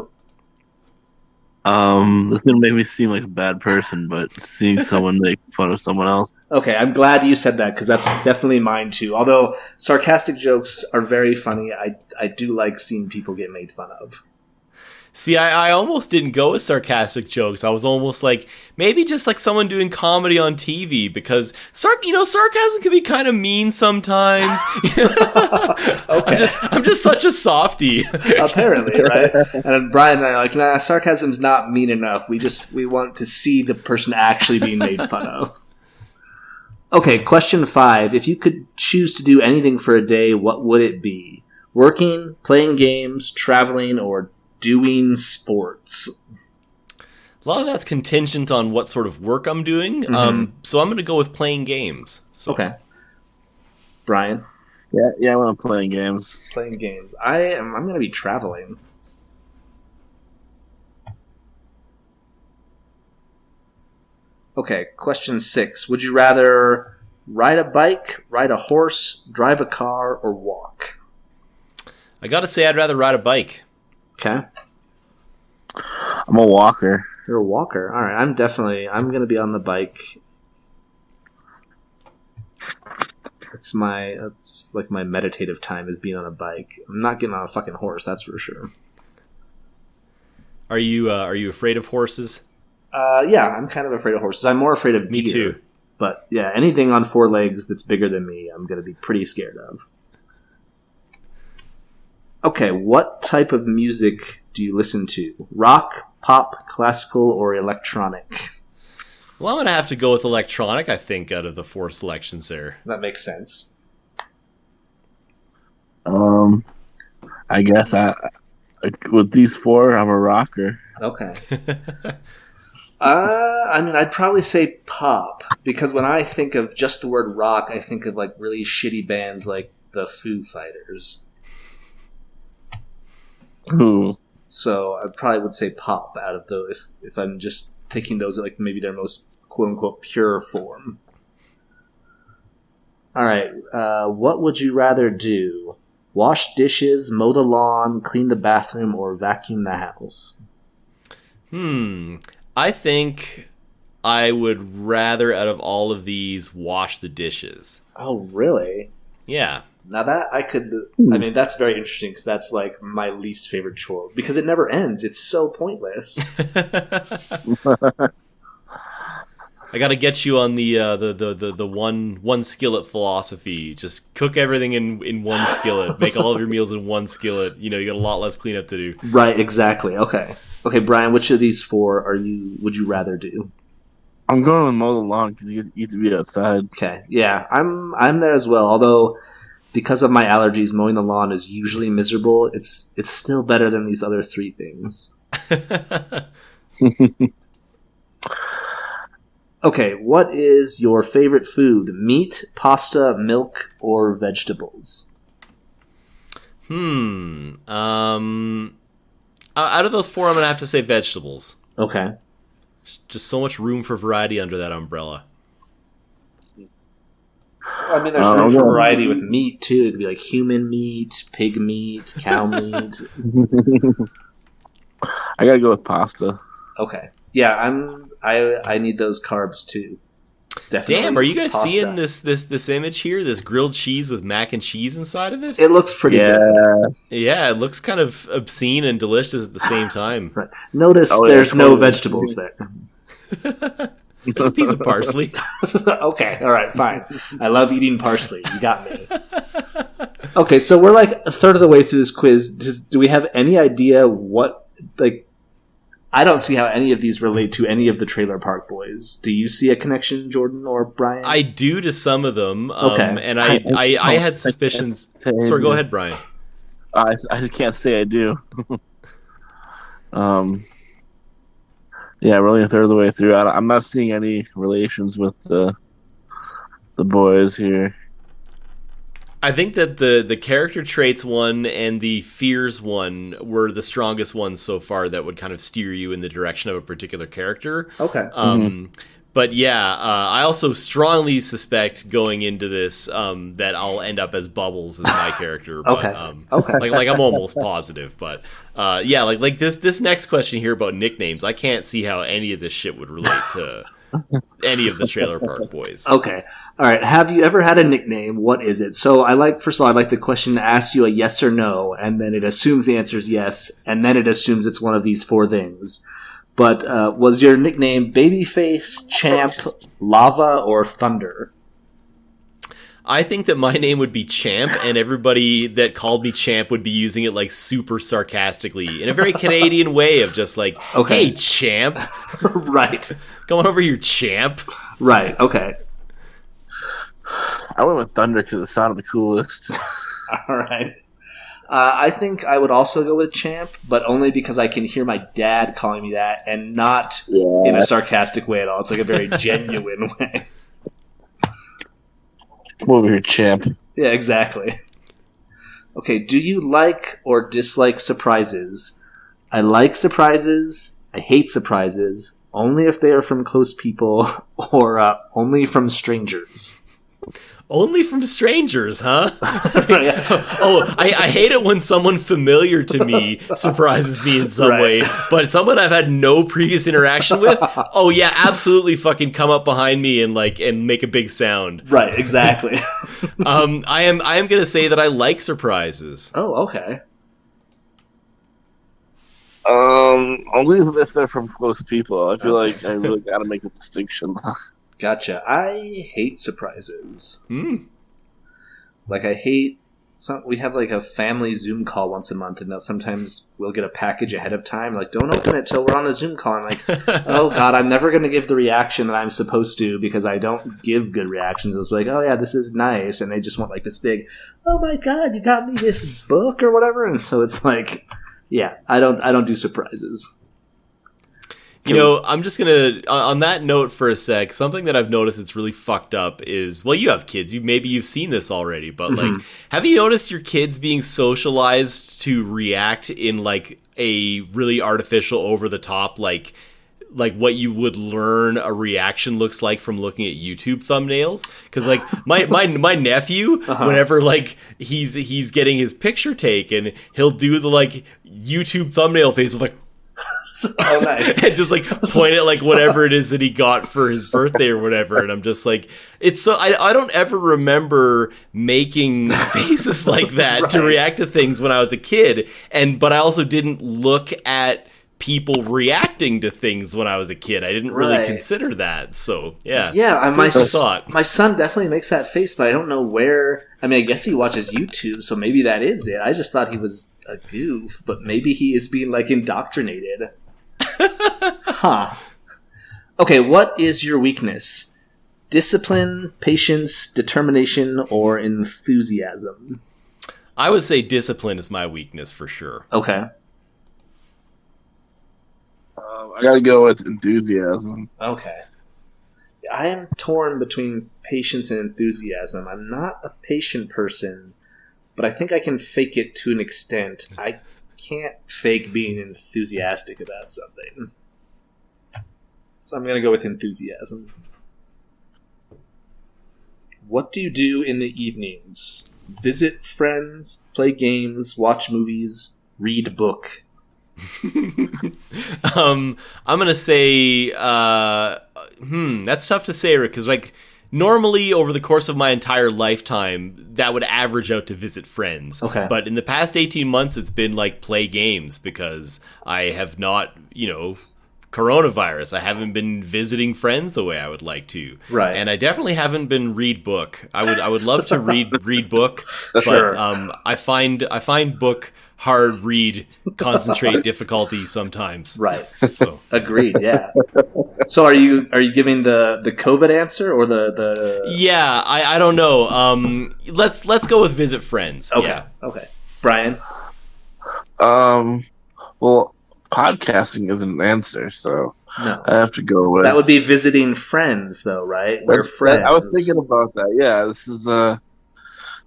This is gonna make me seem like a bad person, but seeing someone make fun of someone else. Okay, I'm glad you said that because that's definitely mine too. Although sarcastic jokes are very funny, I do like seeing people get made fun of. See, I almost didn't go with sarcastic jokes. I was almost like, maybe just like someone doing comedy on TV, because sarcasm can be kind of mean sometimes. Okay. I'm just such a softie. Apparently, right? And Brian and I are like, nah, sarcasm's not mean enough. We want to see the person actually being made fun of. Okay, question 5. If you could choose to do anything for a day, what would it be? Working, playing games, traveling, or doing sports? A lot of that's contingent on what sort of work I'm doing. Mm-hmm. So I'm going to go with playing games. So. Okay. Brian? Yeah, when I'm playing games. Playing games. I'm going to be traveling. Okay, question 6. Would you rather ride a bike, ride a horse, drive a car, or walk? I got to say I'd rather ride a bike. Okay. I'm a walker. You're a walker. All right, I'm going to be on the bike. It's like my meditative time is being on a bike. I'm not getting on a fucking horse, that's for sure. Are you afraid of horses? Yeah, I'm kind of afraid of horses. I'm more afraid of deer. Me too. But yeah, anything on 4 legs that's bigger than me, I'm going to be pretty scared of. Okay, what type of music do you listen to? Rock, pop, classical, or electronic? Well, I'm going to have to go with electronic, I think, out of the 4 selections there. That makes sense. I guess with these 4, I'm a rocker. Okay. I'd probably say pop, because when I think of just the word rock, I think of like really shitty bands like the Foo Fighters. Ooh. So I probably would say pop out of those if I'm just taking those at like maybe their most quote unquote pure form. All right, what would you rather do? Wash dishes, mow the lawn, clean the bathroom, or vacuum the house? I think I would rather, out of all of these, wash the dishes. Oh, really? Yeah. Now that I could, that's very interesting because that's like my least favorite chore because it never ends. It's so pointless. I got to get you on the one skillet philosophy. Just cook everything in one skillet. Make all of your meals in one skillet. You got a lot less cleanup to do. Right, exactly. Okay, Brian. Which of these 4 would you rather do? I'm going with mow the lawn because you get to be outside. Okay, yeah, I'm there as well. Although because of my allergies, mowing the lawn is usually miserable. It's still better than these other 3 things. Okay, what is your favorite food? Meat, pasta, milk, or vegetables? Out of those 4, I'm gonna have to say vegetables. Okay. Just so much room for variety under that umbrella. I mean, there's room for variety with meat too. It could be like human meat, pig meat, cow meat. I gotta go with pasta. Okay. Yeah, I need those carbs too. Damn, are you guys seeing this image here? This grilled cheese with mac and cheese inside of it? It looks pretty good. Yeah, it looks kind of obscene and delicious at the same time. Right. Notice there's no vegetables there. There's a piece of parsley. Okay, all right, fine. I love eating parsley. You got me. Okay, so we're like a third of the way through this quiz. Do we have any idea what, like, I don't see how any of these relate to any of the Trailer Park Boys. Do you see a connection, Jordan or Brian? I do to some of them. Okay. And I had suspicions. Sorry, go ahead, Brian. I can't say I do. Yeah, we're only a third of the way through. I'm not seeing any relations with the boys here. I think that the character traits one and the fears one were the strongest ones so far that would kind of steer you in the direction of a particular character. Okay. But yeah, I also strongly suspect going into this that I'll end up as Bubbles as my character. But, Okay. Like I'm almost positive. But yeah, like this next question here about nicknames, I can't see how any of this shit would relate to any of the Trailer Park Boys. Okay. All right. Have you ever had a nickname? What is it? So first of all, I like the question to ask you a yes or no, and then it assumes the answer is yes, and then it assumes it's one of these 4 things. But was your nickname Babyface, Champ, Lava, or Thunder? I think that my name would be Champ, and everybody that called me Champ would be using it like super sarcastically in a very Canadian way of just like, Okay. "Hey, Champ, Right. come on over here, Champ." Right. Okay. I went with Thunder because it sounded the coolest. All right. I think I would also go with Champ, but only because I can hear my dad calling me that, and not in a sarcastic way at all. It's like a very genuine way. Come over here, Champ. Yeah, exactly. Okay, do you like or dislike surprises? I like surprises. I hate surprises. Only if they are from close people, or only from strangers. Only from strangers, huh? I hate it when someone familiar to me surprises me in some way, but someone I've had no previous interaction with, oh yeah, absolutely fucking come up behind me and make a big sound. Right, exactly. I am gonna say that I like surprises. Oh, okay. Only if they're from close people. I feel like I really gotta make a distinction. Gotcha. I hate surprises. Like, I hate... we have, like, a family Zoom call once a month, and sometimes we'll get a package ahead of time. Like, don't open it till we're on the Zoom call. I'm like, oh, God, I'm never going to give the reaction that I'm supposed to because I don't give good reactions. It's like, oh, yeah, this is nice. And they just want, like, this big, oh, my God, you got me this book or whatever. And so it's like, yeah, I don't do surprises. You know, I'm just gonna on that note for a sec. Something that I've noticed that's really fucked up is, well, you have kids. Maybe you've seen this already, but like, have you noticed your kids being socialized to react in like a really artificial, over the top, like what you would learn a reaction looks like from looking at YouTube thumbnails? Because like my nephew, whenever like he's getting his picture taken, he'll do the like YouTube thumbnail face of like. Oh, nice. And just like point at like whatever it is that he got for his birthday or whatever, and I'm just like, it's so I don't ever remember making faces like that to react to things when I was a kid, but I also didn't look at people reacting to things when I was a kid. I didn't really consider that. So yeah, my son definitely makes that face, but I don't know where. I mean, I guess he watches YouTube, so maybe that is it. I just thought he was a goof, but maybe he is being like indoctrinated. Huh. Okay, what is your weakness? Discipline, patience, determination, or enthusiasm? I would say discipline is my weakness for sure. Okay. I gotta go with enthusiasm. Okay. I am torn between patience and enthusiasm. I'm not a patient person, but I think I can fake it to an extent. I can't fake being enthusiastic about something. So I'm going to go with enthusiasm. What do you do in the evenings? Visit friends, play games, watch movies, read book. I'm gonna say that's tough to say, Rick, because like normally over the course of my entire lifetime that would average out to visit friends. Okay. But in the past 18 months it's been like play games because I have not, coronavirus. I haven't been visiting friends the way I would like to. Right. And I definitely haven't been read book. I would love to read book, but Sure. I find book hard read, concentrate difficulty sometimes. Right. So Agreed, yeah. So are you giving the COVID answer or the yeah, I don't know. Let's go with visit friends. Okay. Yeah. Okay. Brian? Well, podcasting isn't an answer, so No. I have to go with. That would be visiting friends, though, right? We're friends. I was thinking about that. Yeah,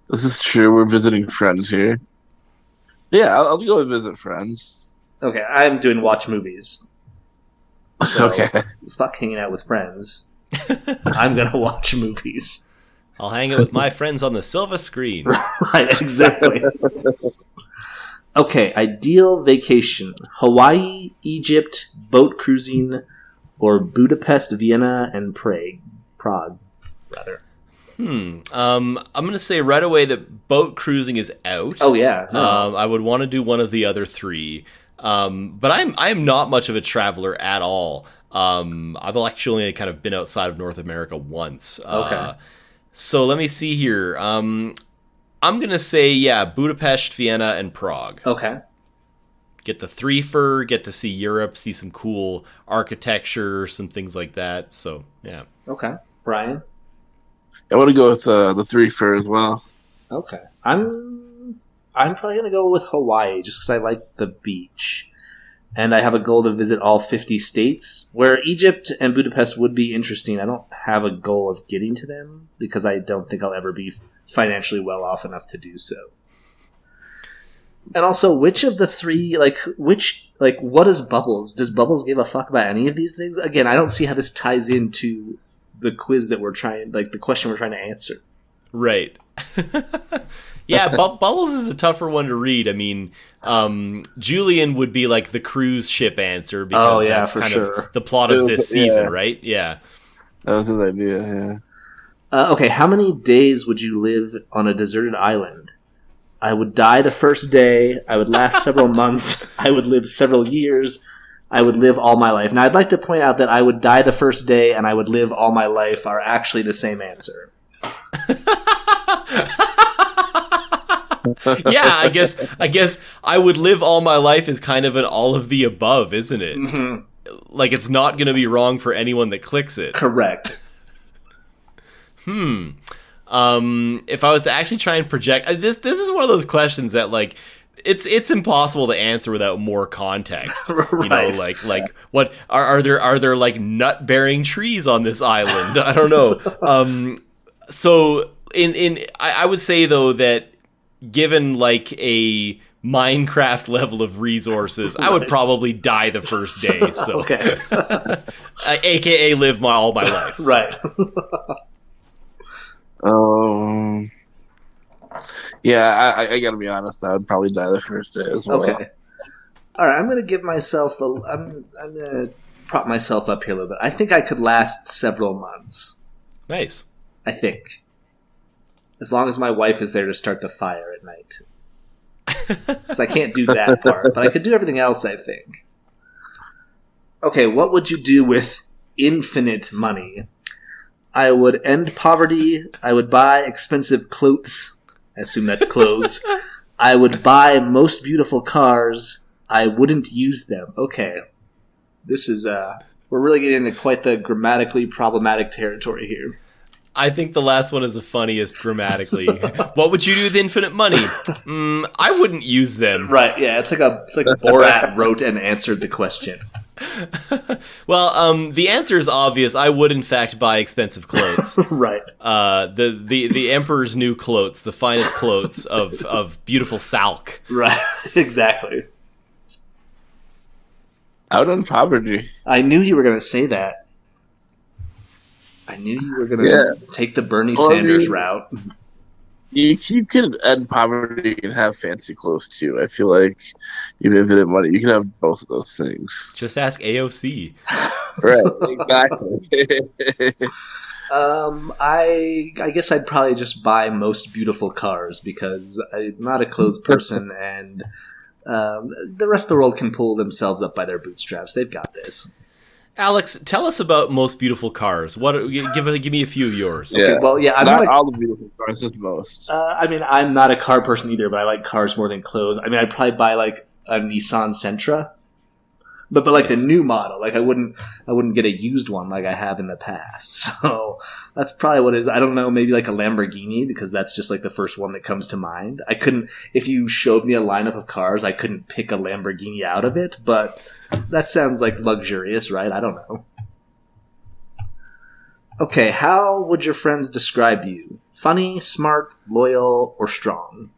this is true. We're visiting friends here. Yeah, I'll go and visit friends. Okay, I'm doing watch movies. So, okay. Fuck hanging out with friends. I'm gonna watch movies. I'll hang out with my friends on the silver screen. Right, exactly. Okay, ideal vacation: Hawaii, Egypt, boat cruising, or Budapest, Vienna, and Prague, rather. I'm gonna say right away that boat cruising is out. Oh yeah. No. I would want to do one of the other three. But I'm not much of a traveler at all. I've actually only kind of been outside of North America once. Okay. So let me see here. I'm gonna say Budapest, Vienna, and Prague. Okay. Get the threefer, get to see Europe, see some cool architecture, some things like that. So yeah. Okay, Brian. I want to go with the threefer as well. Okay, I'm probably gonna go with Hawaii just because I like the beach, and I have a goal to visit all 50 states. Where Egypt and Budapest would be interesting, I don't have a goal of getting to them because I don't think I'll ever be financially well off enough to do so. And also, which of the three, what is Bubbles? Does Bubbles give a fuck about any of these things? Again, I don't see how this ties into the quiz that the question we're trying to answer. Right. Yeah, Bubbles is a tougher one to read. I mean, Julian would be like the cruise ship answer because that's kind of the plot of this season, right? Yeah. That was his idea, yeah. Okay, how many days would you live on a deserted island? I would die the first day. I would last several months. I would live several years. I would live all my life. Now, I'd like to point out that I would die the first day and I would live all my life are actually the same answer. Yeah, I guess I would live all my life is kind of an all of the above, isn't it? Mm-hmm. Like, it's not going to be wrong for anyone that clicks it. Correct. If I was to actually try and project, this is one of those questions that, like, it's impossible to answer without more context. Right. You know, like what are there like nut bearing trees on this island? I don't know. So I would say though that given like a Minecraft level of resources, I would probably die the first day. So okay. AKA live all my life. So. Right. Yeah, I gotta be honest. I would probably die the first day as well. Okay. All right, I'm gonna give myself I'm gonna prop myself up here a little bit. I think I could last several months. Nice. I think, as long as my wife is there to start the fire at night. Because I can't do that part, but I could do everything else. I think. Okay, what would you do with infinite money? I would end poverty. I would buy expensive clothes. I assume that's clothes. I would buy most beautiful cars. I wouldn't use them. Okay. This is, we're really getting into quite the grammatically problematic territory here. I think the last one is the funniest grammatically. What would you do with infinite money? I wouldn't use them. Right, yeah. It's like Borat wrote and answered the question. Well, the answer is obvious. I would, in fact, buy expensive clothes. Right. The emperor's new clothes, the finest clothes of beautiful Salk. Right. Exactly. Out in poverty. I knew you were going to say that. I knew you were going to take the Bernie Sanders route. You could end poverty and have fancy clothes too. I feel like even if you didn't money, you can have both of those things. Just ask AOC. Right, exactly. I guess I'd probably just buy most beautiful cars because I'm not a clothes person, and the rest of the world can pull themselves up by their bootstraps. They've got this. Alex, tell us about most beautiful cars. Give me a few of yours. Okay, I'm not all the beautiful cars, just most. I mean, I'm not a car person either, but I like cars more than clothes. I mean, I'd probably buy like a Nissan Sentra, But like Yes. the new model, like I wouldn't get a used one like I have in the past. So that's probably what it is. I don't know, maybe like a Lamborghini, because that's just like the first one that comes to mind. I couldn't, if you showed me a lineup of cars, I couldn't pick a Lamborghini out of it, but that sounds like luxurious, right? I don't know. Okay, how would your friends describe you? Funny, smart, loyal, or strong?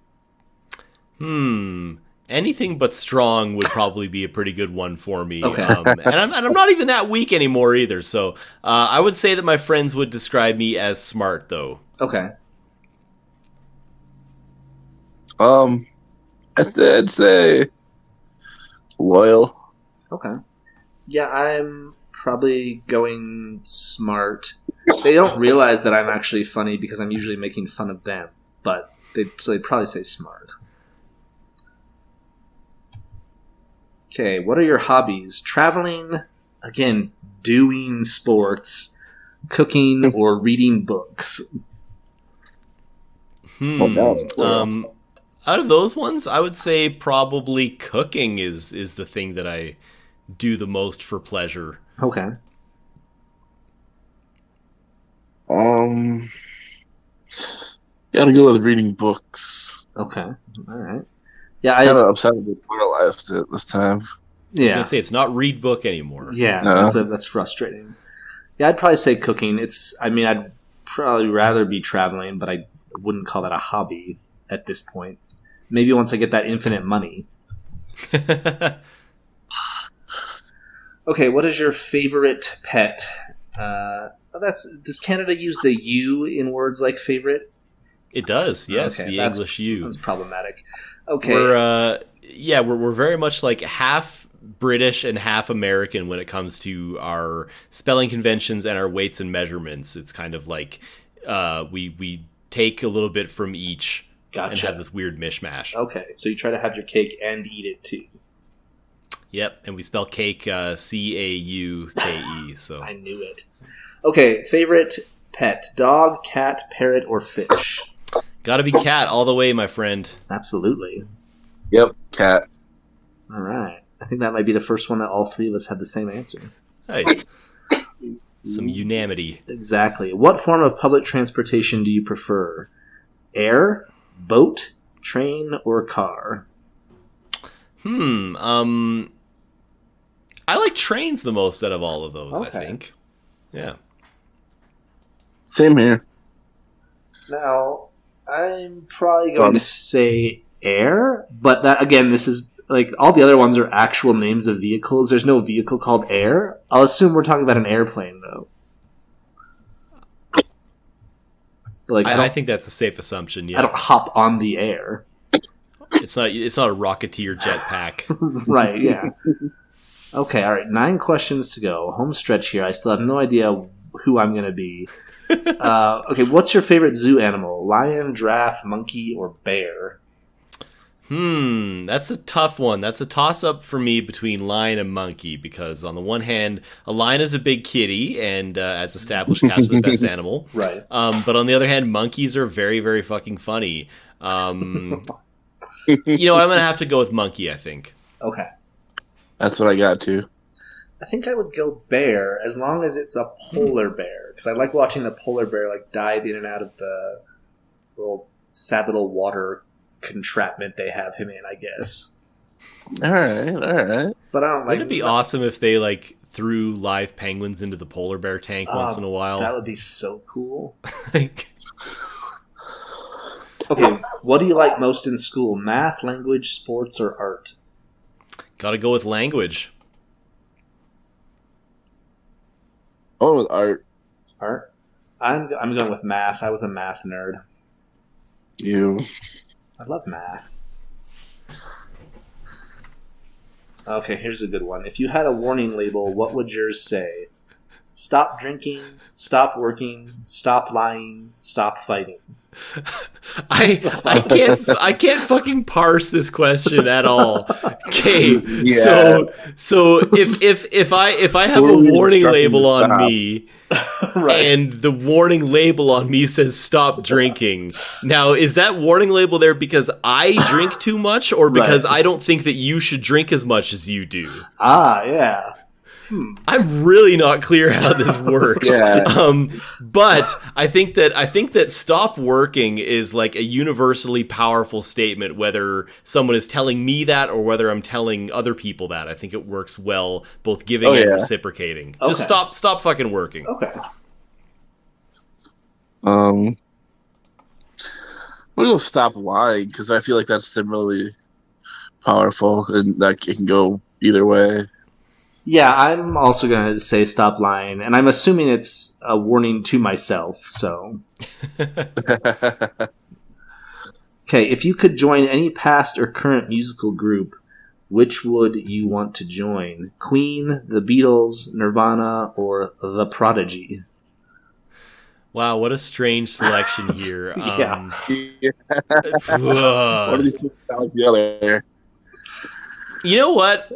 Anything but strong would probably be a pretty good one for me. Okay. And I'm not even that weak anymore either. So I would say that my friends would describe me as smart, though. Okay. I'd say loyal. Okay. Yeah, I'm probably going smart. They don't realize that I'm actually funny because I'm usually making fun of them, but they'd probably say smart. Okay, what are your hobbies? Traveling, again, doing sports, cooking, or reading books? Out of those ones, I would say probably cooking is the thing that I do the most for pleasure. Okay. Gotta go with reading books. Okay. All right. Yeah, Kind of upset to be paralyzed at this time. I was yeah. going to say, it's not read book anymore. Yeah, No. that's frustrating. Yeah, I'd probably say cooking. I'd probably rather be traveling, but I wouldn't call that a hobby at this point. Maybe once I get that infinite money. Okay, what is your favorite pet? Does Canada use the U in words like favorite? It does, yes, Okay, the that's- English U. That's problematic. Okay. We're very much like half British and half American when it comes to our spelling conventions and our weights and measurements. It's kind of like we take a little bit from each and Gotcha. have this weird mishmash. Okay, so you try to have your cake and eat it too. Yep, and we spell cake Cauke. So I knew it. Okay, favorite pet: dog, cat, parrot, or fish? gotta be cat all the way, my friend. Absolutely. Yep, cat. All right. I think that might be the first one that all three of us had the same answer. Nice. Some unanimity. Exactly. What form of public transportation do you prefer? Air, boat, train, or car? I like trains the most out of all of those, I Okay. think. Yeah. Same here. Now, I'm probably going to say air, but that again, this is like all the other ones are actual names of vehicles. There's no vehicle called air. I'll assume we're talking about an airplane, though. Like I think that's a safe assumption, I yeah. don't hop on the air. It's not a Rocketeer jetpack. Right, yeah. Okay, all right. 9 questions to go. Home stretch here. I still have no idea who I'm going to be. Okay, what's your favorite zoo animal? Lion, giraffe, monkey, or bear? That's a tough one. That's a toss-up for me between lion and monkey, because on the one hand, a lion is a big kitty, and as established, cats are the best animal. Right. But on the other hand, monkeys are very, very fucking funny. I'm going to have to go with monkey, I think. Okay. That's what I got too. I think I would go bear as long as it's a polar bear, because I like watching the polar bear like dive in and out of the sad little water contraption they have him in, I guess. All right. But I don't like. Wouldn't it be awesome if they threw live penguins into the polar bear tank once in a while? That would be so cool. Okay, what do you like most in school? Math, language, sports, or art? Gotta go with language. Oh, with art. Art? I'm going with math. I was a math nerd. You. I love math. Okay, here's a good one. If you had a warning label, what would yours say? stop drinking, stop working, stop lying, stop fighting. I can't fucking parse this question at all. Okay, so if I have a warning label on me, right, and the warning label on me says stop drinking, now is that warning label there because I drink too much, or because I don't think that you should drink as much as you do? Yeah. I'm really not clear how this works. But I think that stop working is like a universally powerful statement, whether someone is telling me that or whether I'm telling other people that. I think it works well, both giving and reciprocating. Okay. Just stop fucking working. Okay. I'm gonna go stop lying, because I feel like that's similarly powerful, and that it can go either way. Yeah, I'm also going to say stop lying, and I'm assuming it's a warning to myself, so. Okay, if you could join any past or current musical group, which would you want to join? Queen, the Beatles, Nirvana, or The Prodigy? Wow, what a strange selection here. What are these two sound together? You know what?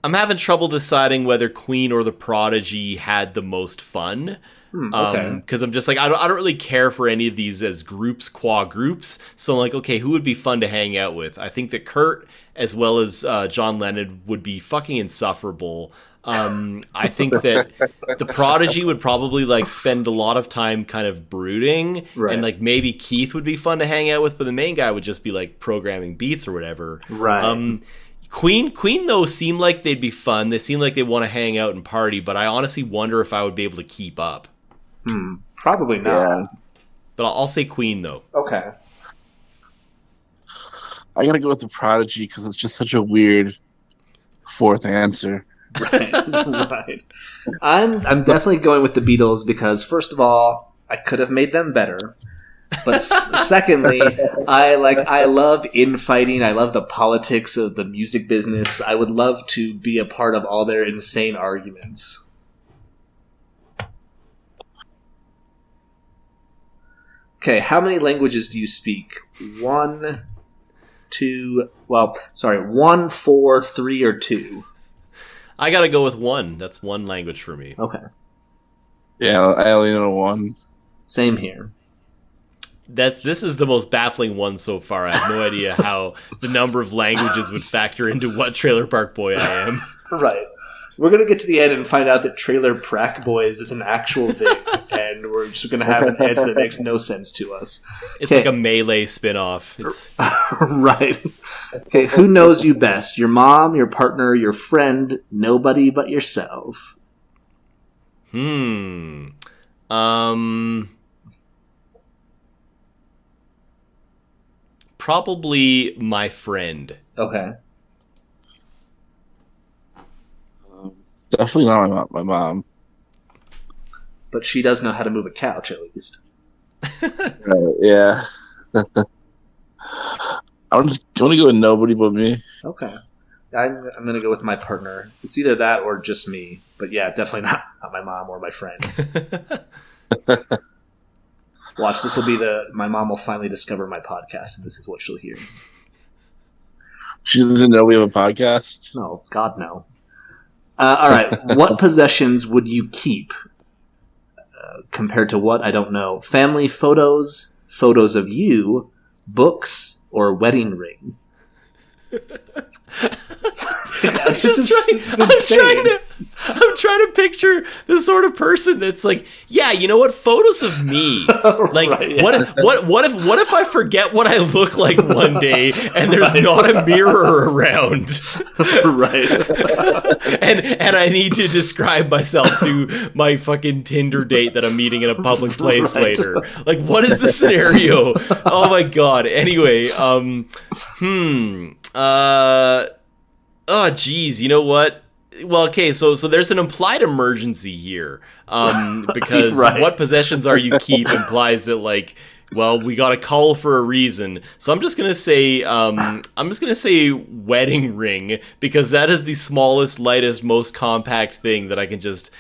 I'm having trouble deciding whether Queen or The Prodigy had the most fun. Because I'm just like, I don't really care for any of these as groups, qua groups. So I'm like, okay, who would be fun to hang out with? I think that Kurt, as well as John Lennon, would be fucking insufferable. I think that The Prodigy would probably like spend a lot of time kind of brooding, and like maybe Keith would be fun to hang out with, but the main guy would just be like programming beats or whatever. Right. Queen though seem like they'd be fun. They seem like they want to hang out and party, but I honestly wonder if I would be able to keep up. Probably not. Yeah. But I'll say Queen though. Okay. I gotta go with The Prodigy because it's just such a weird fourth answer. Right. I'm definitely going with the Beatles because first of all, I could have made them better. But secondly, I love infighting. I love the politics of the music business. I would love to be a part of all their insane arguments. Okay, how many languages do you speak? 1, 4, 3, or 2? I gotta go with 1. That's 1 language for me. Okay. Yeah, I only know 1. Same here. This is the most baffling one so far. I have no idea how the number of languages would factor into what Trailer Park Boy I am. Right. We're going to get to the end and find out that Trailer Park Boys is an actual thing, and we're just going to have an answer that makes no sense to us. It's like a Melee spinoff. Right. Okay, who knows you best? Your mom, your partner, your friend, nobody but yourself. Probably my friend. Okay. Definitely not my mom. But she does know how to move a couch, at least. Yeah. I want to go with nobody but me. Okay. I'm going to go with my partner. It's either that or just me. But yeah, definitely not my mom or my friend. Watch, this will be my mom will finally discover my podcast, and this is what she'll hear. She doesn't know we have a podcast? No, God, no. All right, what possessions would you keep compared to what? I don't know. Family photos, photos of you, books, or wedding ring? I'm trying to picture the sort of person that's like, yeah, you know what? Photos of me. Like, right, yeah. What if I forget what I look like one day and there's not a mirror around? Right. and I need to describe myself to my fucking Tinder date that I'm meeting in a public place later. Like, what is the scenario? Oh my god. Anyway, oh geez, you know what? Well, okay, so there's an implied emergency here, because right. What possessions are you keep implies that, like, Well, we got a call for a reason, so I'm just gonna say wedding ring, because that is the smallest, lightest, most compact thing that I can just.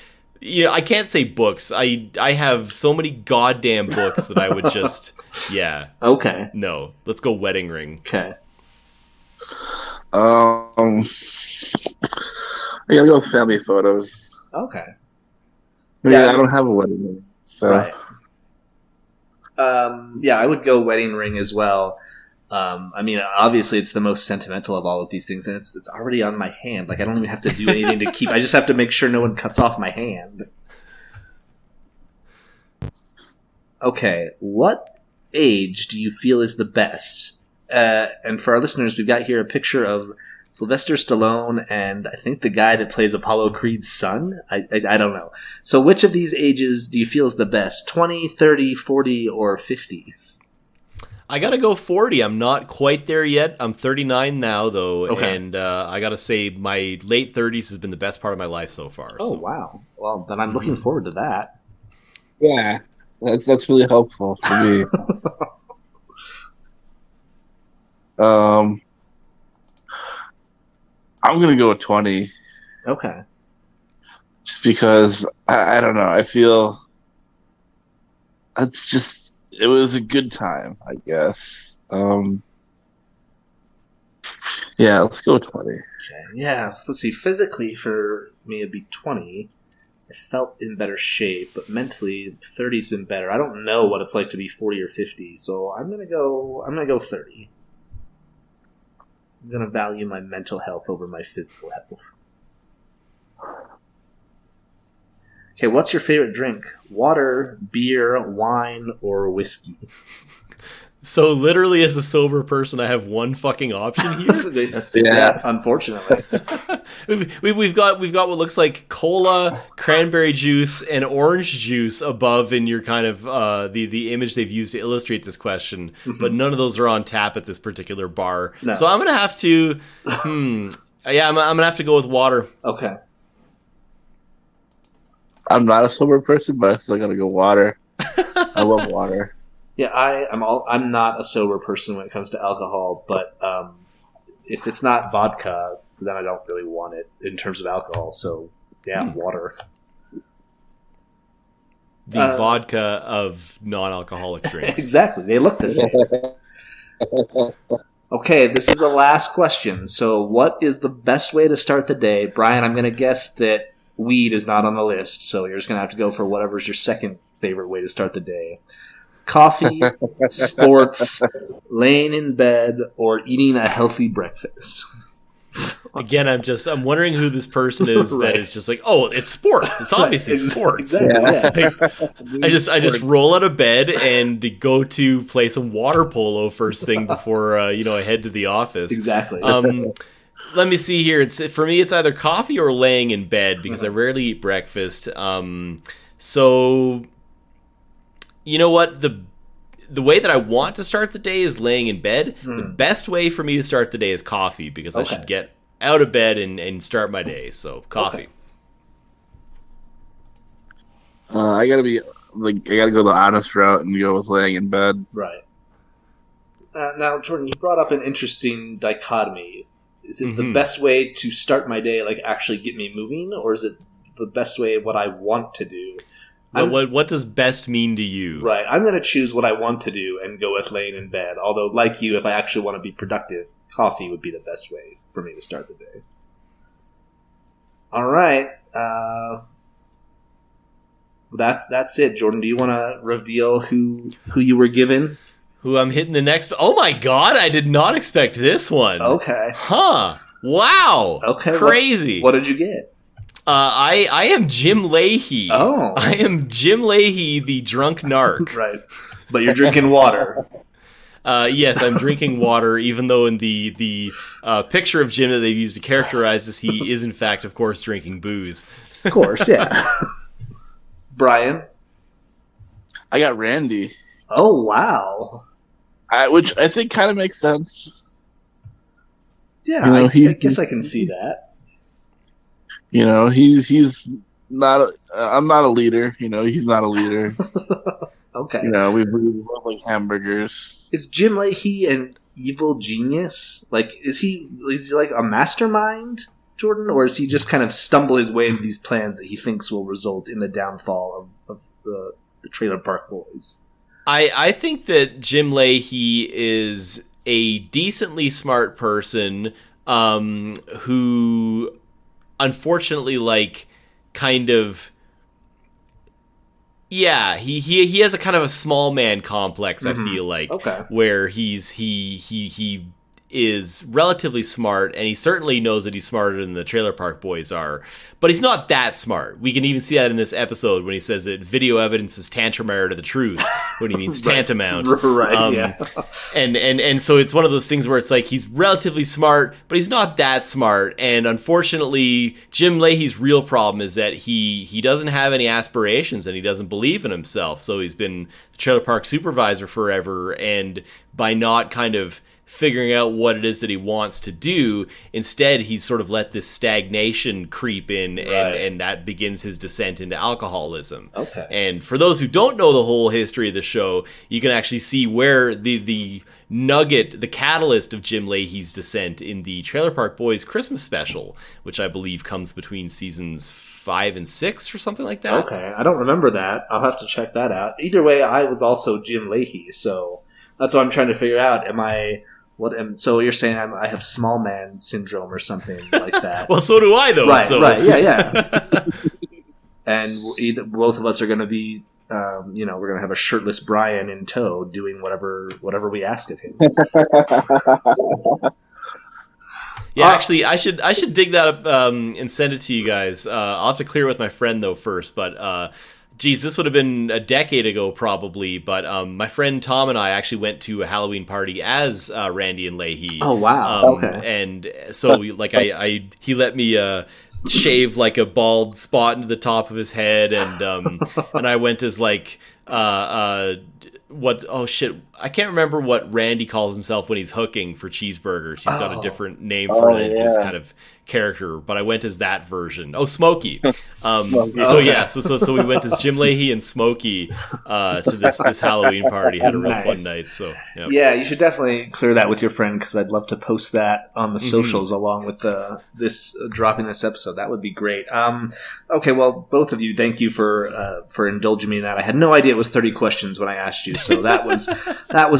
I can't say books. I have so many goddamn books that I would just. Yeah. Okay. No, let's go wedding ring. Okay. I gotta go with family photos. Okay. Yeah, I don't have a wedding ring, so. Right. Yeah, I would go wedding ring as well. I mean, obviously, it's the most sentimental of all of these things, and it's already on my hand. Like, I don't even have to do anything to keep. I just have to make sure no one cuts off my hand. Okay, what age do you feel is the best? And for our listeners, we've got here a picture of Sylvester Stallone and I think the guy that plays Apollo Creed's son. I don't know. So which of these ages do you feel is the best? 20, 30, 40, or 50? I gotta go 40. I'm not quite there yet. I'm 39 now, though, Okay. and I gotta say my late 30s has been the best part of my life so far. Oh, so. wow. Well, then I'm looking forward to that. Yeah, that's really helpful for me. I'm gonna go with 20. Okay. Just because I don't know. I feel it was a good time, I guess. Yeah, let's go with 20. Okay. Yeah, let's see. Physically, for me, it'd be 20. I felt in better shape, but mentally, 30's been better. I don't know what it's like to be 40 or 50, so I'm gonna go 30. I'm gonna value my mental health over my physical health. Okay, what's your favorite drink? Water, beer, wine, or whiskey? So literally, as a sober person, I have one fucking option here. Yeah, unfortunately. we've got what looks like cola, cranberry juice, and orange juice above in your kind of the image they've used to illustrate this question, but none of those are on tap at this particular bar. No. So I'm gonna have to. I'm gonna have to go with water. Okay. I'm not a sober person, but I still gotta go water. I love water. Yeah, I'm not a sober person when it comes to alcohol, but if it's not vodka, then I don't really want it in terms of alcohol. So yeah, water. The vodka of non-alcoholic drinks. Exactly, they look the same. Okay, this is the last question. So, what is the best way to start the day, Brian? I'm going to guess that weed is not on the list, so you're just going to have to go for whatever's your second favorite way to start the day. Coffee, sports, laying in bed, or eating a healthy breakfast. Again, I'm wondering who this person is Right. that is just like, oh, it's sports. It's obviously sports. Exactly, yeah. I just roll out of bed and go to play some water polo first thing before I head to the office. Exactly. Let me see here. For me, it's either coffee or laying in bed because I rarely eat breakfast. So you know what? The way that I want to start the day is laying in bed. The best way for me to start the day is coffee because I should get out of bed and start my day. So coffee. Okay. I gotta go the honest route and go with laying in bed. Right. Now, Jordan, you brought up an interesting dichotomy. Is it the best way to start my day, like actually get me moving, or is it the best way what I want to do? What does best mean to you? Right. I'm going to choose what I want to do and go with laying in bed. Although, like you, if I actually want to be productive, coffee would be the best way for me to start the day. All right. That's it. Jordan, do you want to reveal who you were given? Who I'm hitting the next... Oh my god, I did not expect this one. Okay. Huh. Wow. Okay. Crazy. What did you get? I am Jim Leahy. Oh. I am Jim Leahy, the drunk narc. Right. But you're drinking water. Yes, I'm drinking water, even though in the picture of Jim that they've used to characterize this, he is in fact, of course, drinking booze. Of course, yeah. Brian? I got Randy. Oh, wow. Which I think kind of makes sense. Yeah, I guess I can see that. He's not. I'm not a leader. He's not a leader. Okay. You know, we love like hamburgers. Is Jim Leahy an evil genius? Like, is he like a mastermind, Jordan, or is he just kind of stumble his way into these plans that he thinks will result in the downfall of the Trailer Park Boys? I think that Jim Leahy is a decently smart person who, unfortunately, like, kind of... Yeah, he has a kind of a small man complex, I feel like, where he is relatively smart, and he certainly knows that he's smarter than the Trailer Park Boys are, but he's not that smart. We can even see that in this episode when he says that video evidence is tantamount to the truth, when he means tantamount. Right, And so it's one of those things where it's like he's relatively smart, but he's not that smart, and unfortunately, Jim Leahy's real problem is that he doesn't have any aspirations, and he doesn't believe in himself, so he's been the Trailer Park supervisor forever, and by not kind of figuring out what it is that he wants to do, instead he's sort of let this stagnation creep in, and that begins his descent into alcoholism. And for those who don't know the whole history of the show, you can actually see where the nugget, the catalyst of Jim Leahy's descent in the Trailer Park Boys Christmas special, which I believe comes between seasons 5 and 6 or something like that. Okay, I don't remember that. I'll have to check that out. Either way, I was also Jim Leahy, so that's what I'm trying to figure out. So you're saying I have small man syndrome or something like that? Well, so do I, though. Right, yeah. And both of us are going to be, we're going to have a shirtless Brian in tow doing whatever we ask of him. Yeah, actually, I should dig that up and send it to you guys. I'll have to clear it with my friend, though, first, but... Geez, this would have been a decade ago probably, but my friend Tom and I actually went to a Halloween party as Randy and Leahy. Oh, wow. Okay. And so he let me shave like a bald spot into the top of his head, and I went as like I can't remember what Randy calls himself when he's hooking for cheeseburgers. He's got a different name for his kind of character, but I went as that version. Oh, Smokey. Smokey. So we went as Jim Leahy and Smokey to this Halloween party. Had a real fun night. So yeah, you should definitely clear that with your friend, because I'd love to post that on the socials along with dropping this episode. That would be great. Okay, well, both of you, thank you for indulging me in that. I had no idea it was 30 questions when I asked you, so that was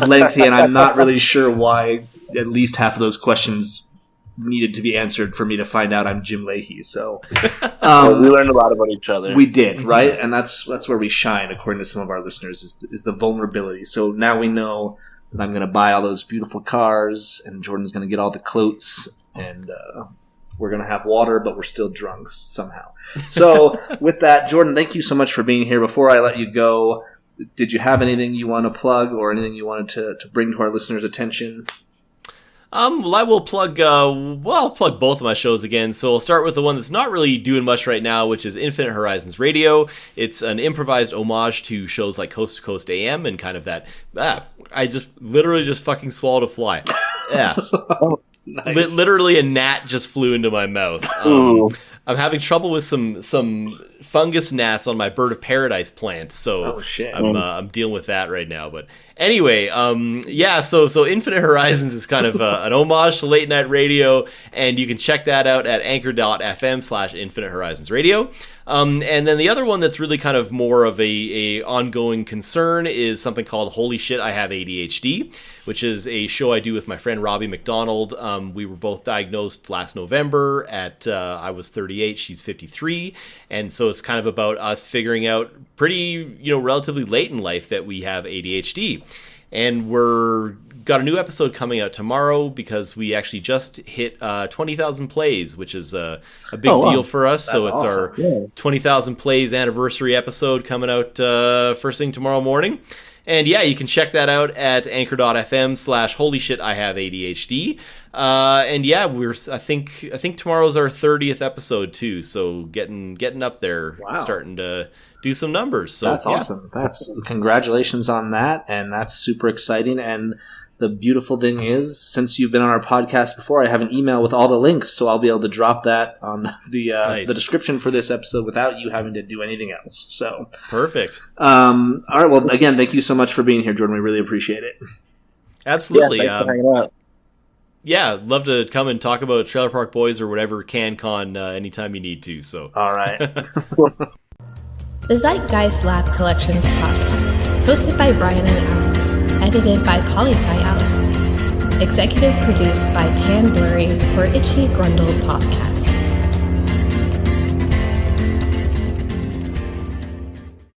lengthy, and I'm not really sure why at least half of those questions needed to be answered for me to find out I'm Jim Leahy. So we learned a lot about each other. We did, right? And that's where we shine, according to some of our listeners, is the vulnerability. So now we know that I'm going to buy all those beautiful cars, and Jordan's going to get all the cloats, and we're going to have water, but we're still drunk somehow. So with that, Jordan, thank you so much for being here. Before I let you go, did you have anything you want to plug, or anything you wanted to bring to our listeners' attention? Well, I will plug, I'll plug both of my shows again. So I'll start with the one that's not really doing much right now, which is Infinite Horizons Radio. It's an improvised homage to shows like Coast to Coast AM and kind of that, I just literally just fucking swallowed a fly. Yeah. Nice. Literally a gnat just flew into my mouth. I'm having trouble with some fungus gnats on my bird of paradise plant, so I'm dealing with that right now. But anyway, so Infinite Horizons is kind of an homage to late night radio, and you can check that out at anchor.fm/Infinite Horizons Radio. And then the other one that's really kind of more of a ongoing concern is something called Holy Shit, I Have ADHD, which is a show I do with my friend Robbie McDonald. We were both diagnosed last November at, I was 38, she's 53. And so it's kind of about us figuring out pretty, relatively late in life that we have ADHD. And we're got a new episode coming out tomorrow because we actually just hit 20,000 plays, which is a big deal for us. So it's awesome. Our 20,000 plays anniversary episode coming out first thing tomorrow morning. And yeah, you can check that out at anchor.fm/Holy Shit, I Have ADHD. And yeah, I think tomorrow's our 30th episode too. So getting up there, starting to do some numbers. So that's awesome. Congratulations on that, and that's super exciting. And the beautiful thing is, since you've been on our podcast before, I have an email with all the links, so I'll be able to drop that on the description for this episode without you having to do anything else. So perfect. All right. Well, again, thank you so much for being here, Jordan. We really appreciate it. Absolutely. Yeah, thanks for hanging out. Yeah, love to come and talk about Trailer Park Boys or whatever CanCon anytime you need to. So, all right. The Zeitgeist Lab Collections podcast, hosted by Brian and Alex, edited by Poli-Sci Alex, executive produced by Pan Blurry for Itchy Grundle Podcast.